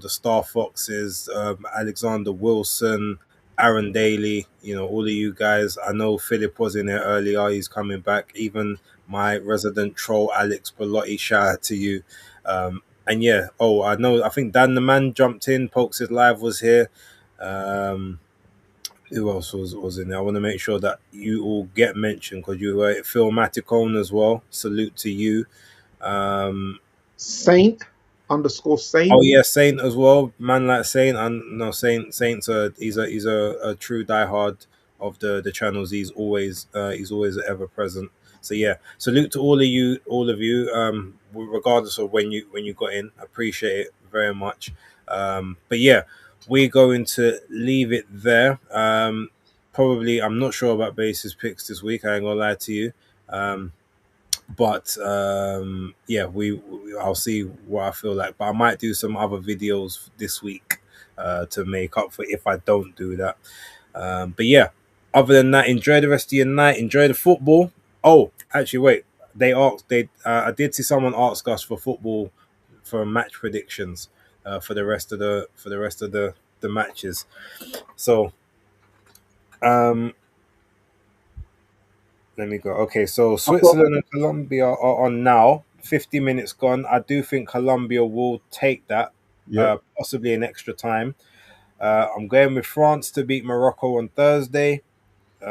Star Foxes, Alexander Wilson, Aaron Daly, all of you guys. I know Philip was in there earlier. He's coming back. Even my resident troll, Alex Bellotti, shout out to you. And yeah, I know, I think Dan the Man jumped in. Pokes' Live was here. Who else was in there? I want to make sure that you all get mentioned because you were Phil Maticone as well. Salute to you. Saint _Saint. Oh yeah, Saint as well. Man like Saint, and no Saint's he's a true diehard of the channels. He's always ever present. So yeah, salute to all of you. Regardless of when you got in, appreciate it very much. But yeah, we're going to leave it there. Probably, I'm not sure about basis picks this week. I ain't gonna lie to you. But yeah, I'll see what I feel like. But I might do some other videos this week to make up for if I don't do that. But yeah, other than that, enjoy the rest of your night. Enjoy the football. Oh, actually, wait. I did see someone ask us for football for match predictions for the rest of the matches. So let me go. Okay, so Switzerland and Colombia are on now. 50 minutes gone. I do think Colombia will take that, possibly in extra time. I'm going with France to beat Morocco on Thursday,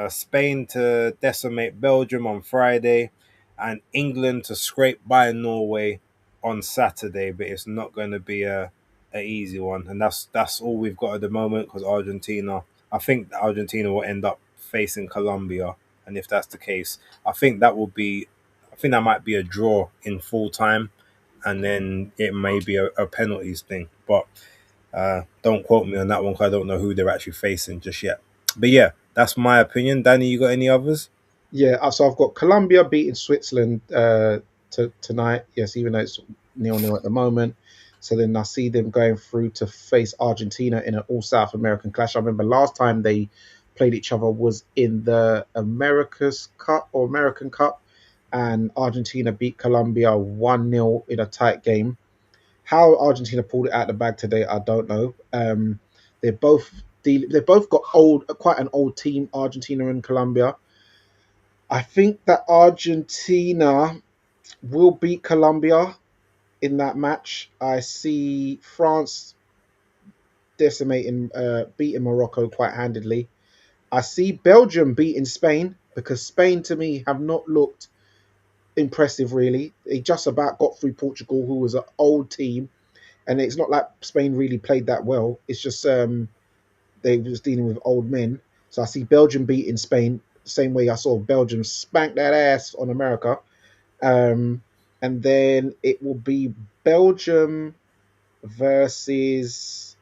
Spain to decimate Belgium on Friday, and England to scrape by Norway on Saturday. But it's not going to be a easy one, and that's all we've got at the moment because Argentina. I think Argentina will end up facing Colombia, and if that's the case, I think that might be a draw in full time, and then it may be a penalties thing. But don't quote me on that one because I don't know who they're actually facing just yet. But yeah, that's my opinion. Danny, you got any others? Yeah, so I've got Colombia beating Switzerland tonight. Yes, even though it's 0-0 at the moment. So then I see them going through to face Argentina in an all-South American clash. I remember last time they played each other was in the America's Cup or American Cup, and Argentina beat Colombia 1-0 in a tight game. How Argentina pulled it out of the bag today, I don't know. They've both got quite an old team, Argentina and Colombia. I think that Argentina will beat Colombia in that match. I see France beating Morocco quite handedly. I see Belgium beating Spain because Spain, to me, have not looked impressive, really. They just about got through Portugal, who was an old team, and it's not like Spain really played that well. It's just they was dealing with old men. So I see Belgium beating Spain the same way I saw Belgium spank that ass on America. And then it will be Belgium versus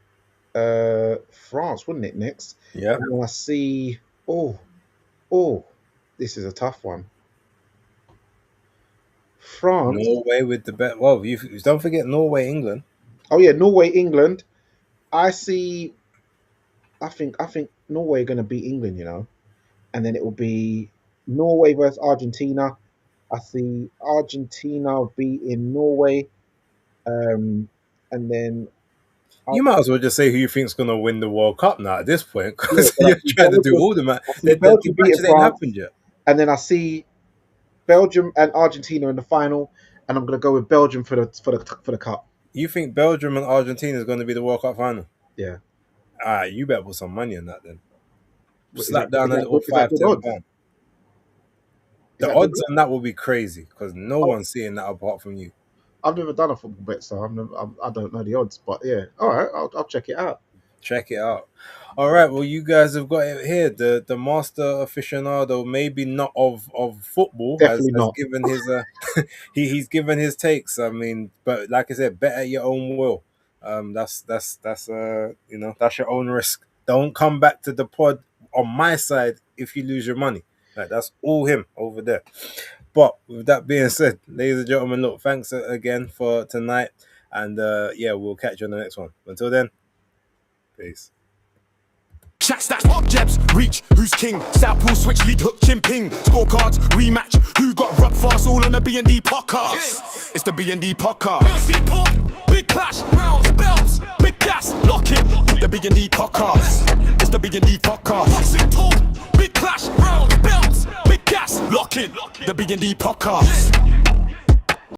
France, wouldn't it, next? Yeah. And I see, this is a tough one. France. Norway with the bet. Well, you don't forget Norway, England. Oh yeah, Norway, England. I think Norway are going to beat England, and then it will be Norway versus Argentina. I see Argentina beating Norway, and then you might as well just say who you think's going to win the World Cup now at this point, because you're trying to do all the matches. The matches ain't happened yet. And then I see Belgium and Argentina in the final, and I'm going to go with Belgium for the cup. You think Belgium and Argentina is going to be the World Cup final? Yeah. You better put some money on that then. Slap down a little £5-10. The odds on that will be crazy because no one's seeing that apart from you. I've never done a football bet, so I don't know the odds. But yeah, all right, I'll check it out. Check it out. All right, well, you guys have got it here. The master aficionado, maybe not of football, has given his he's given his takes. I mean, but like I said, bet at your own will. That's your own risk. Don't come back to the pod on my side if you lose your money. Like, that's all him over there. But with that being said, ladies and gentlemen, look, thanks again for tonight, and we'll catch you on the next one. Until then, peace. Chat stats, pop jabs, reach, who's king? Southpaw, switch, lead, hook, chin, ping. Scorecards, rematch, who got rubbed fast, all on the B&D Podcast. It's the B&D Podcast. Big clash, rounds, belts, big gas, lock it. The B&D Podcast. It's the B&D Podcast. Big clash, rounds, belts, big gas, lock it. The B&D Podcast.